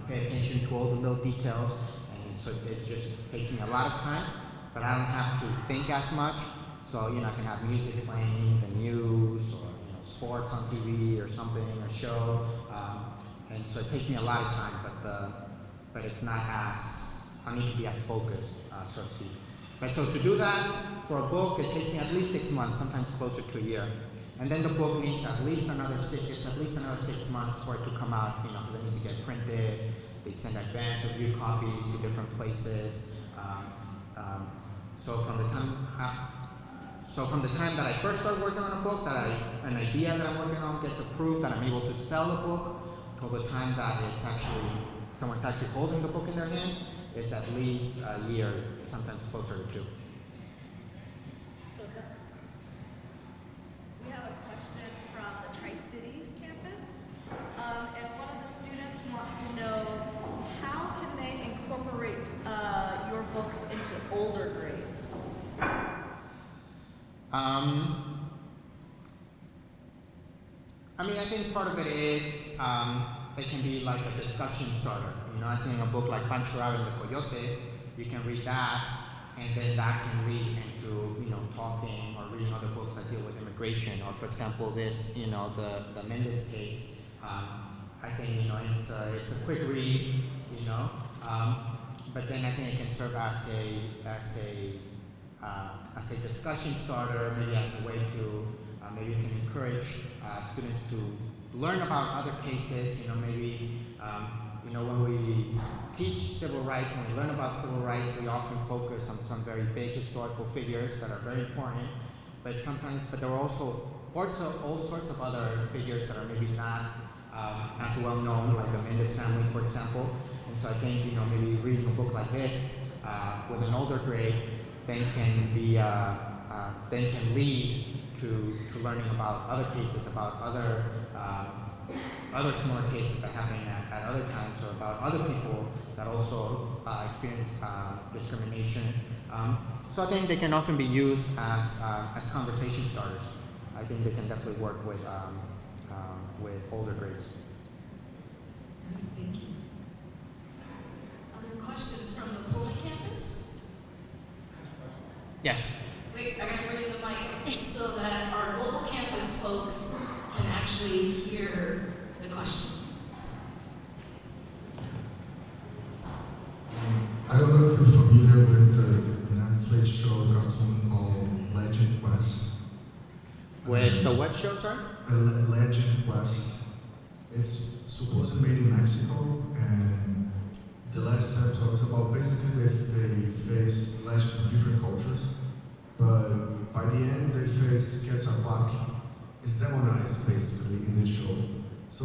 S4: pay attention to all the little details, and so it just takes me a lot of time, but I don't have to think as much. So, you know, I can have music playing, the news, or, you know, sports on TV or something, a show, and so it takes me a lot of time, but it's not as, I need to be as focused, so to speak. But so to do that for a book, it takes me at least 6 months, sometimes closer to a year. And then the book needs at least another 6 months for it to come out, you know, because it needs to get printed. They send advance review copies to different places. So from the time that I first start working on a book, an idea that I'm working on gets approved, that I'm able to sell the book, till the time that someone's actually holding the book in their hands, it's at least a year, sometimes closer to 2.
S1: So we have a question from the Tri-Cities campus, and one of the students wants to know
S4: I mean, I think part of it is it can be like a discussion starter. You know, I think a book like Pancho and the Coyote, you can read that, and then that can lead into, you know, talking or reading other books that deal with immigration, or for example, this, you know, the Mendez case. I think, you know, it's a quick read, you know, but then I think it can serve as a discussion starter, maybe as a way to maybe you can encourage students to learn about other cases. You know, maybe you know, when we teach civil rights and we learn about civil rights, we often focus on some very big historical figures that are very important, but there are also all sorts of other figures that are maybe not as well known, like the Mendez family, for example. And so I think, you know, maybe reading a book like this with an older grade then can lead to learning about other cases, about other similar cases that happen at other times, or about other people that also experience discrimination. So I think they can often be used as conversation starters. I think they can definitely work with older grades.
S5: Thank you. Other questions from the Pullman campus?
S4: Yes.
S5: Wait, I gotta bring you the mic so that our global campus folks can actually hear the question.
S6: I don't know if you're familiar with the Netflix show cartoon called Legend Quest.
S4: With the what show, sorry?
S6: Legend Quest. It's supposedly made in Mexico, and the last episode is about basically they face legends from different cultures, but by the end they face Quetzalcoatl. It's demonized basically in this show. So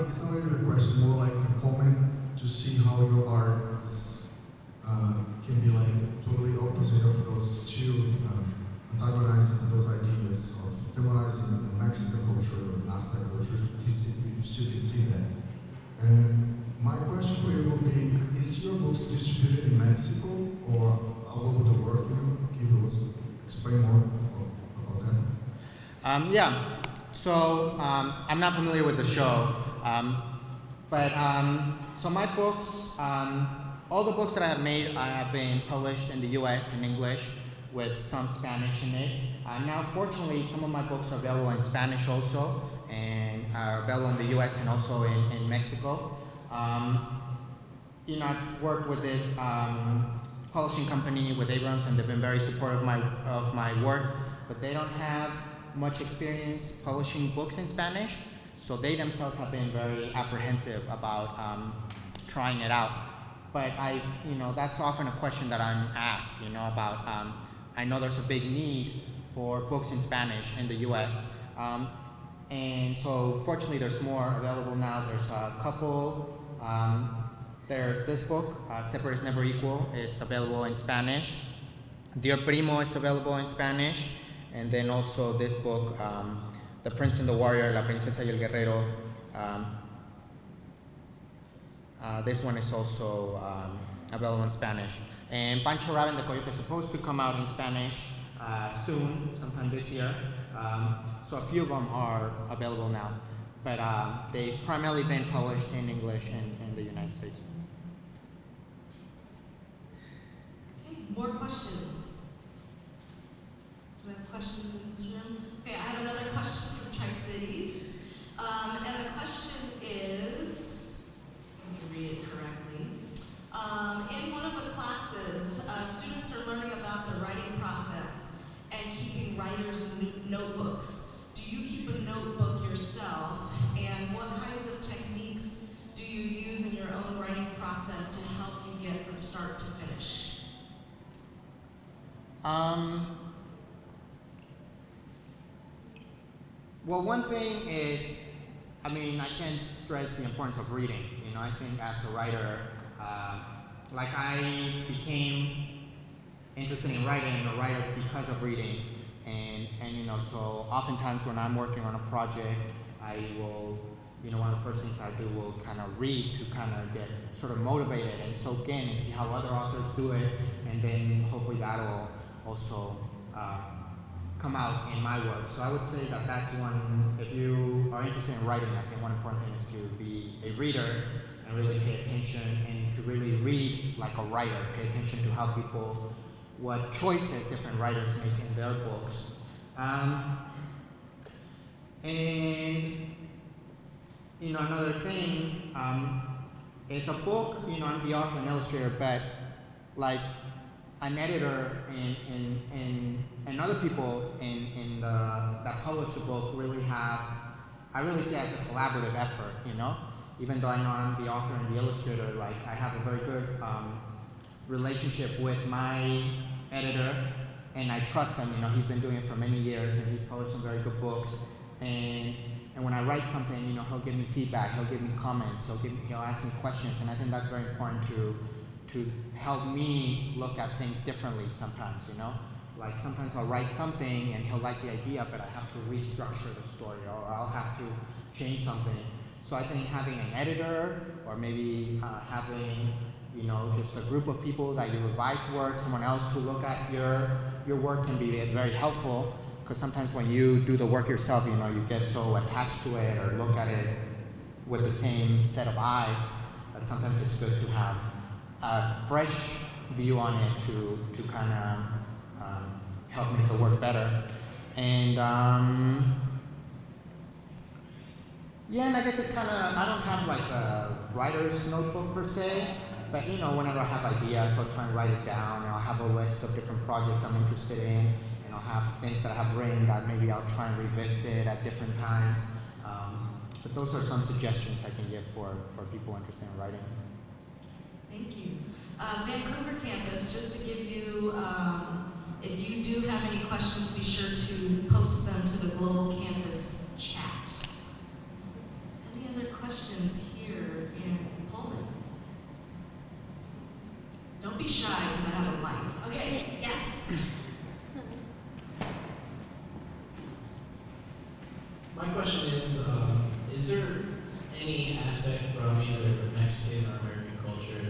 S6: it's not really a question, more like a comment to see how your art is, can be like totally opposite of those still antagonizing those ideas of demonizing the Mexican culture or Aztec culture. You still can see that. And my question for you will be, is your books distributed in Mexico or all over the world? Can you explain more about that?
S4: Yeah. So I'm not familiar with the show, but so my books, all the books that I have made, have been published in the U.S. in English with some Spanish in it. Now, fortunately, some of my books are available in Spanish also, and are available in the U.S. and also in Mexico. You know, I've worked with this publishing company with Abrams, and they've been very supportive of my work, but they don't have much experience publishing books in Spanish, so they themselves have been very apprehensive about trying it out. But you know, that's often a question that I'm asked, you know, about, I know there's a big need for books in Spanish in the US. And so fortunately there's more available now. There's a couple, there's this book, Separate is Never Equal, is available in Spanish. Dear Primo is available in Spanish. And then also this book, The Prince and the Warrior, La Princesa y el Guerrero. This one is also available in Spanish. And Pancho and the Coyote is supposed to come out in Spanish soon, sometime this year. So a few of them are available now. But they've primarily been published in English in the United States.
S5: Okay, more questions? Do we have questions in this room? Okay, I have another question from Tri-Cities. And the question is, let me read it correctly. In one of the classes, students are learning about the writing process and keeping writers' notebooks. Do you keep a notebook yourself? And what kinds of techniques do you use in your own writing process to help you get from start to finish?
S4: Well, one thing is, I mean, I can't stress the importance of reading. You know, I think as a writer, like I became interested in writing, a writer because of reading. And you know, so oftentimes when I'm working on a project, I will, you know, one of the first things I do will kind of read to kind of get sort of motivated and soak in and see how other authors do it. And then hopefully that'll also come out in my work. So I would say that that's one, if you are interested in writing, I think one important thing is to be a reader and really pay attention and to really read like a writer, pay attention to how people, what choices different writers make in their books. And another thing, it's a book, I'm the author and illustrator, but like an editor and other people that publish the book really have, I really say it's a collaborative effort, Even though I know I'm the author and the illustrator, like I have a very good relationship with my editor, and I trust him. He's been doing it for many years, and he's published some very good books. And when I write something, he'll give me feedback, he'll give me comments, he'll ask me questions, and I think that's very important to help me look at things differently sometimes. Like sometimes I'll write something and he'll like the idea, but I have to restructure the story, or I'll have to change something. So I think having an editor, or maybe having just a group of people that you revise work, someone else to look at your work can be very helpful, because sometimes when you do the work yourself, you get so attached to it or look at it with the same set of eyes that sometimes it's good to have a fresh view on it to kind of help make the work better. And and I guess it's kind of, I don't have like a writer's notebook per se, but whenever I have ideas, I'll try and write it down, and I'll have a list of different projects I'm interested in, and I'll have things that I have written that maybe I'll try and revisit at different times. But those are some suggestions I can give for people interested in writing.
S5: Thank you. Vancouver campus, just to give you, if you do have any questions, be sure to post them to the Global Campus chat. Any other questions here in Pullman? Don't be shy, because I have a mic. Okay, yes.
S7: My question is there any aspect from either Mexican or American culture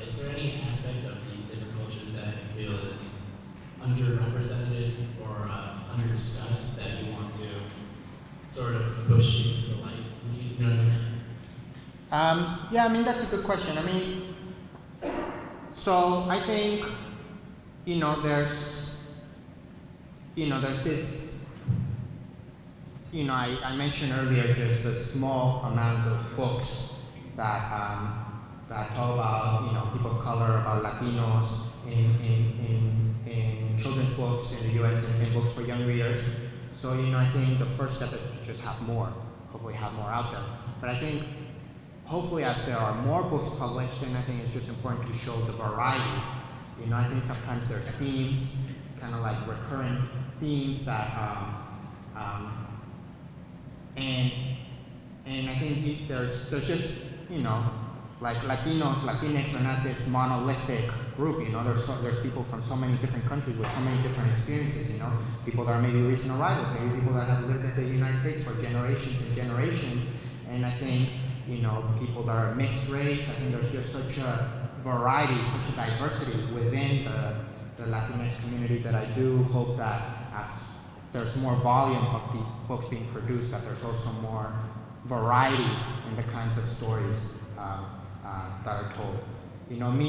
S7: is there any aspect of these different cultures that you feel is underrepresented or under-discussed that you want to sort of push into the light? You know what I mean?
S4: That's a good question. So I think, there's this, I mentioned earlier just the small amount of books that talk about, people of color, about Latinos in children's books in the U.S. and in books for young readers. So, I think the first step is to just have more, hopefully have more out there. But I think hopefully as there are more books published, then I think it's just important to show the variety. I think sometimes there's themes, kind of like recurrent themes that, and I think there's just, like Latinos, Latinx are not this monolithic group, there's people from so many different countries with so many different experiences, people that are maybe recent arrivals, maybe people that have lived in the United States for generations and generations, and I think, people that are mixed race, I think there's just such a variety, such a diversity within the Latinx community that I do hope that as there's more volume of these books being produced, that there's also more variety in the kinds of stories that are told. I'm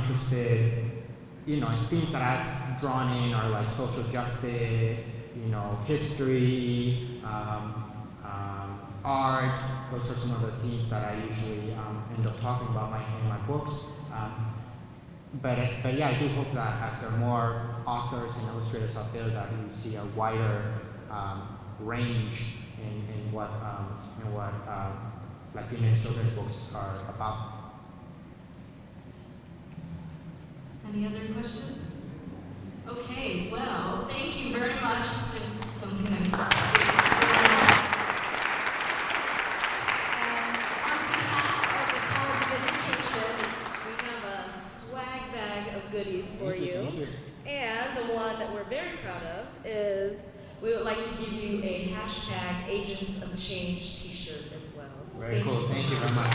S4: interested, in themes that I've drawn in are like social justice, history, art. Those are some of the themes that I usually end up talking about in my books. But yeah, I do hope that as there are more authors and illustrators out there, that we see a wider range in what Latinx children's books are about.
S5: Any other questions? Okay, well, thank you very much, Duncan. On behalf of the College of Education, we have a swag bag of goodies for
S4: Thank you.
S5: And the one that we're very proud of is we would like to give you a hashtag Agents of Change t-shirt as well. So
S4: Very cool. Thank you very much.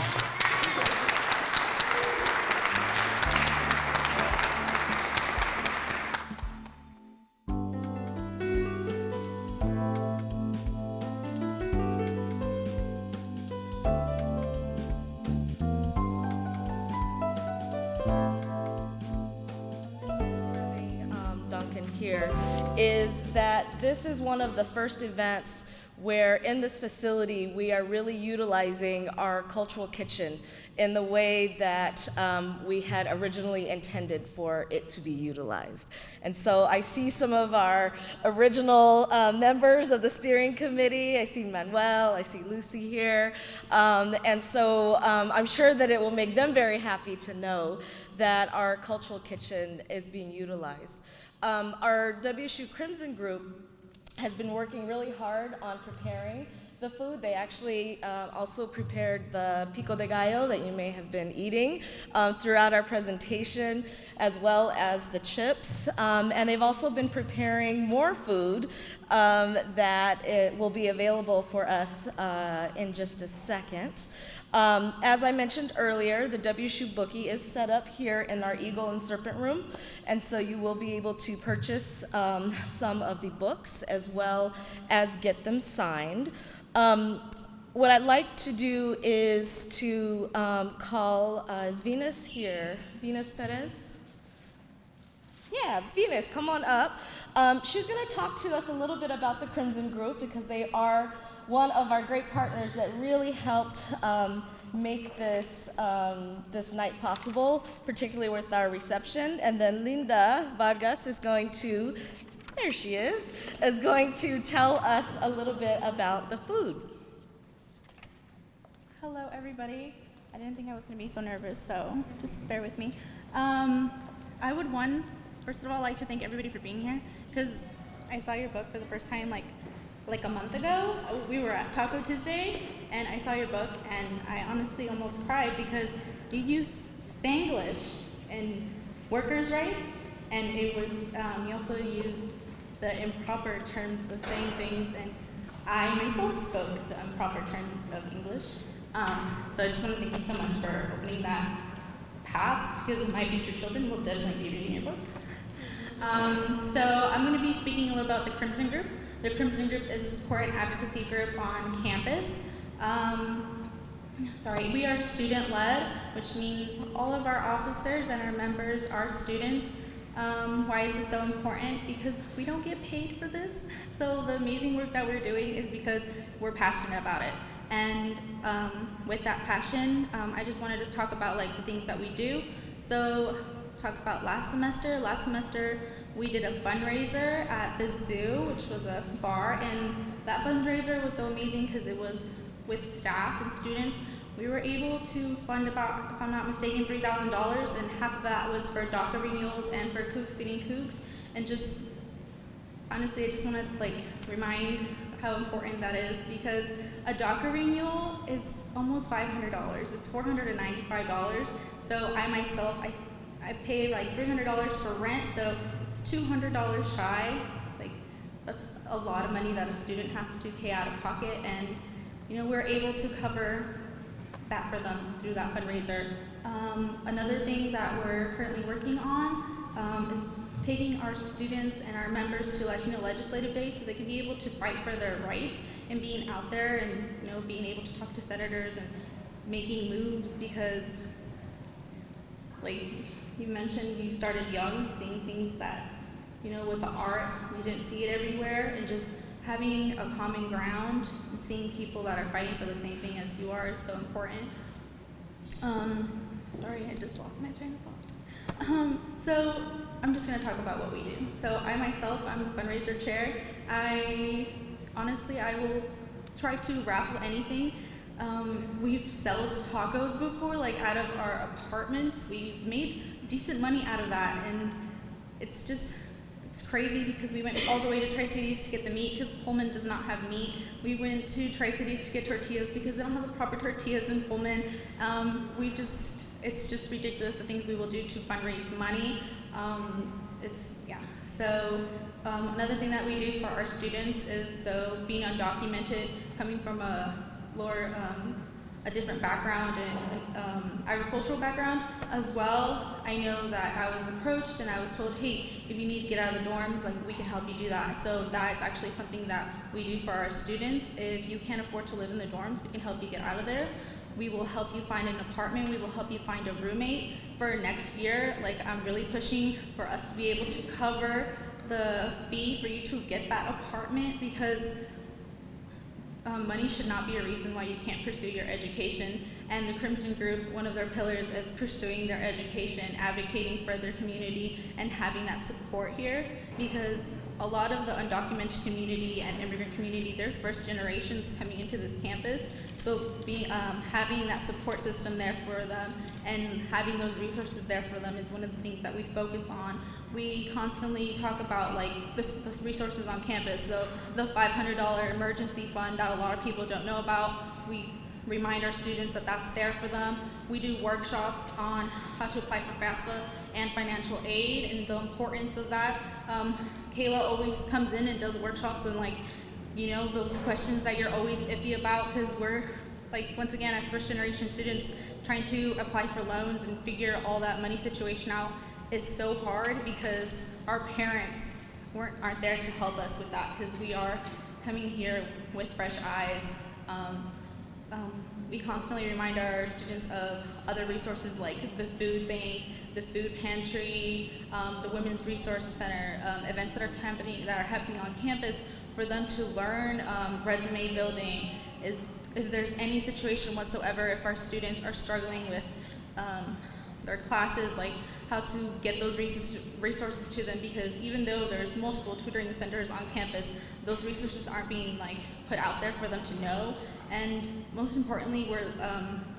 S1: here, is that this is one of the first events where in this facility we are really utilizing our cultural kitchen in the way that we had originally intended for it to be utilized. And so I see some of our original members of the steering committee. I see Manuel, I see Lucy here. And so I'm sure that it will make them very happy to know that our cultural kitchen is being utilized. Our WSU Crimson group has been working really hard on preparing the food. They actually also prepared the pico de gallo that you may have been eating throughout our presentation, as well as the chips. And they've also been preparing more food that it will be available for us in just a second. As I mentioned earlier, the WSU Bookie is set up here in our Eagle and Serpent room, and so you will be able to purchase some of the books as well as get them signed. What I'd like to do is to call, is Venus here? Venus Perez? Yeah, Venus, come on up. She's going to talk to us a little bit about the Crimson Group because they are one of our great partners that really helped make this this night possible, particularly with our reception. And then Linda Vargas is going to, there she is going to tell us a little bit about the food.
S8: Hello, everybody. I didn't think I was going to be so nervous, so just bear with me. I would, first of all, like to thank everybody for being here, because I saw your book for the first time like a month ago. We were at Taco Tuesday, and I saw your book, and I honestly almost cried because you use Spanglish and workers' rights, and it was, you also used the improper terms of saying things, and I myself spoke the improper terms of English. So I just want to thank you so much for opening that path, because my future children will definitely be reading your books. So I'm going to be speaking a little about the Crimson Group. The Crimson Group is a support and advocacy group on campus. We are student-led, which means all of our officers and our members are students. Why is this so important? Because we don't get paid for this. So the amazing work that we're doing is because we're passionate about it. And with that passion, I just want to talk about like the things that we do. So talk about last semester. Last semester we did a fundraiser at the zoo, which was a bar, and that fundraiser was so amazing because it was with staff and students. We were able to fund about, if I'm not mistaken, $3,000, and half of that was for DACA renewals and for Kooks feeding Kooks. And just honestly, I just want to remind how important that is, because a DACA renewal is almost $500. It's $495. So I myself, I pay $300 for rent, so it's $200 shy. That's a lot of money that a student has to pay out of pocket, and we're able to cover that for them through that fundraiser. Another thing that we're currently working on is taking our students and our members to Latino Legislative Day so they can be able to fight for their rights, and being out there and being able to talk to senators and making moves, because you mentioned you started young, seeing things that, with the art, you didn't see it everywhere, and just having a common ground and seeing people that are fighting for the same thing as you are is so important. Sorry, I just lost my train of thought. So I'm just going to talk about what we do. So I myself, I'm the fundraiser chair. I will try to raffle anything. We've sold tacos before, out of our apartments. We've made decent money out of that, and it's crazy because we went all the way to Tri-Cities to get the meat because Pullman does not have meat. We went to Tri-Cities to get tortillas because they don't have the proper tortillas in Pullman. It's just ridiculous the things we will do to fundraise money. So another thing that we do for our students is, being undocumented, coming from a different background and agricultural background as well. I know that I was approached and I was told, hey, if you need to get out of the dorms, we can help you do that. So that is actually something that we do for our students. If you can't afford to live in the dorms, we can help you get out of there. We will help you find an apartment. We will help you find a roommate for next year. I'm really pushing for us to be able to cover the fee for you to get that apartment, because money should not be a reason why you can't pursue your education. And the Crimson Group, one of their pillars is pursuing their education, advocating for their community, and having that support here, because a lot of the undocumented community and immigrant community, they're first generations coming into this campus. So having that support system there for them and having those resources there for them is one of the things that we focus on. We constantly talk about like the resources on campus. So the $500 emergency fund that a lot of people don't know about, we remind our students that that's there for them. We do workshops on how to apply for FAFSA and financial aid and the importance of that. Kayla always comes in and does workshops and those questions that you're always iffy about, because we're once again, as first generation students trying to apply for loans and figure all that money situation out is so hard, because our parents aren't there to help us with that, because we are coming here with fresh eyes. We constantly remind our students of other resources like the food bank, the food pantry, the Women's Resource Center, events that are happening on campus for them to learn resume building. If there's any situation whatsoever, if our students are struggling with their classes, like how to get those resources to them, because even though there's multiple tutoring centers on campus, those resources aren't being put out there for them to know. And most importantly, we're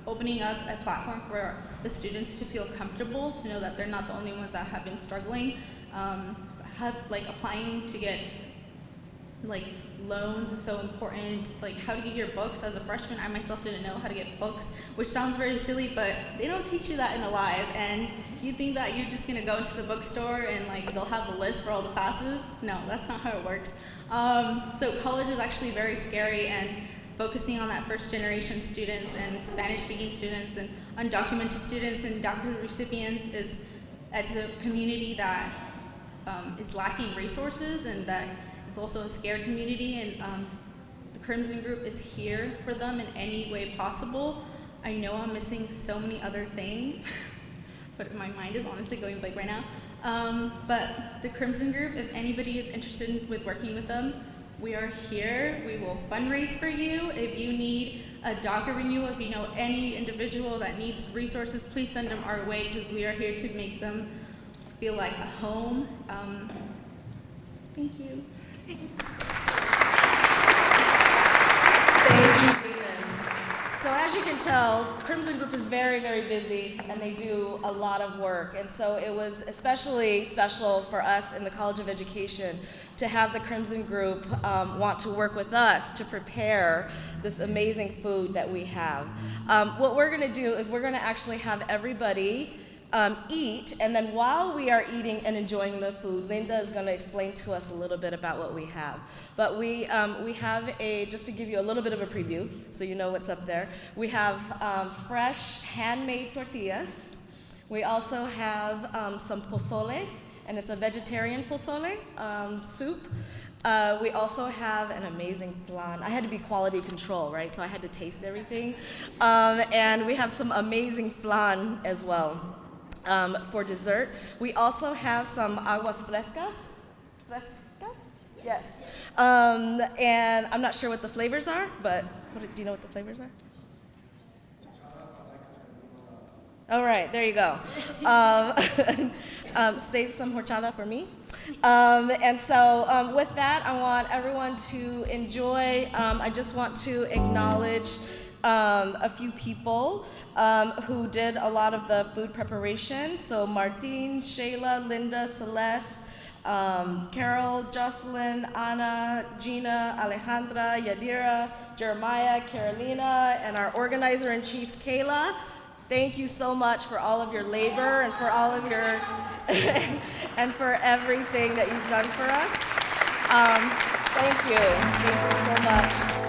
S8: opening up a platform for the students to feel comfortable, to know that they're not the only ones that have been struggling. Applying to get loans is so important. How to get your books. As a freshman, I myself didn't know how to get books, which sounds very silly, but they don't teach you that in Alive. And you think that you're just gonna go into the bookstore and they'll have the list for all the classes. No, that's not how it works. So college is actually very scary, and focusing on that first generation students and Spanish speaking students and undocumented students and DACA recipients is a community that is lacking resources, and that is also a scared community, and the Crimson Group is here for them in any way possible. I know I'm missing so many other things, but my mind is honestly going blank right now. But the Crimson Group, if anybody is interested with working with them, we are here. We will fundraise for you. If you need a DACA renewal, if you know any individual that needs resources, please send them our way, because we are here to make them feel like a home. Thank you.
S1: Thank you, Venus. So as you can tell, Crimson Group is very, very busy, and they do a lot of work. And so it was especially special for us in the College of Education to have the Crimson Group want to work with us to prepare this amazing food that we have. What we're gonna do is we're gonna actually have everybody eat, and then while we are eating and enjoying the food, Linda is going to explain to us a little bit about what we have. But we have just to give you a little bit of a preview, so you know what's up there. We have fresh handmade tortillas. We also have some pozole, and it's a vegetarian pozole soup. We also have an amazing flan. I had to be quality control, right? So I had to taste everything. And we have some amazing flan as well. For dessert, we also have some aguas frescas. Frescas? Yes. And I'm not sure what the flavors are, but do you know what the flavors are? All right, there you go. Save some horchata for me. And so with that, I want everyone to enjoy. I just want to acknowledge a few people who did a lot of the food preparation. So Martine, Shayla, Linda, Celeste, Carol, Jocelyn, Anna, Gina, Alejandra, Yadira, Jeremiah, Carolina, and our organizer-in-chief, Kayla. Thank you so much for all of your labor and for all of your and for everything that you've done for us. Thank you so much.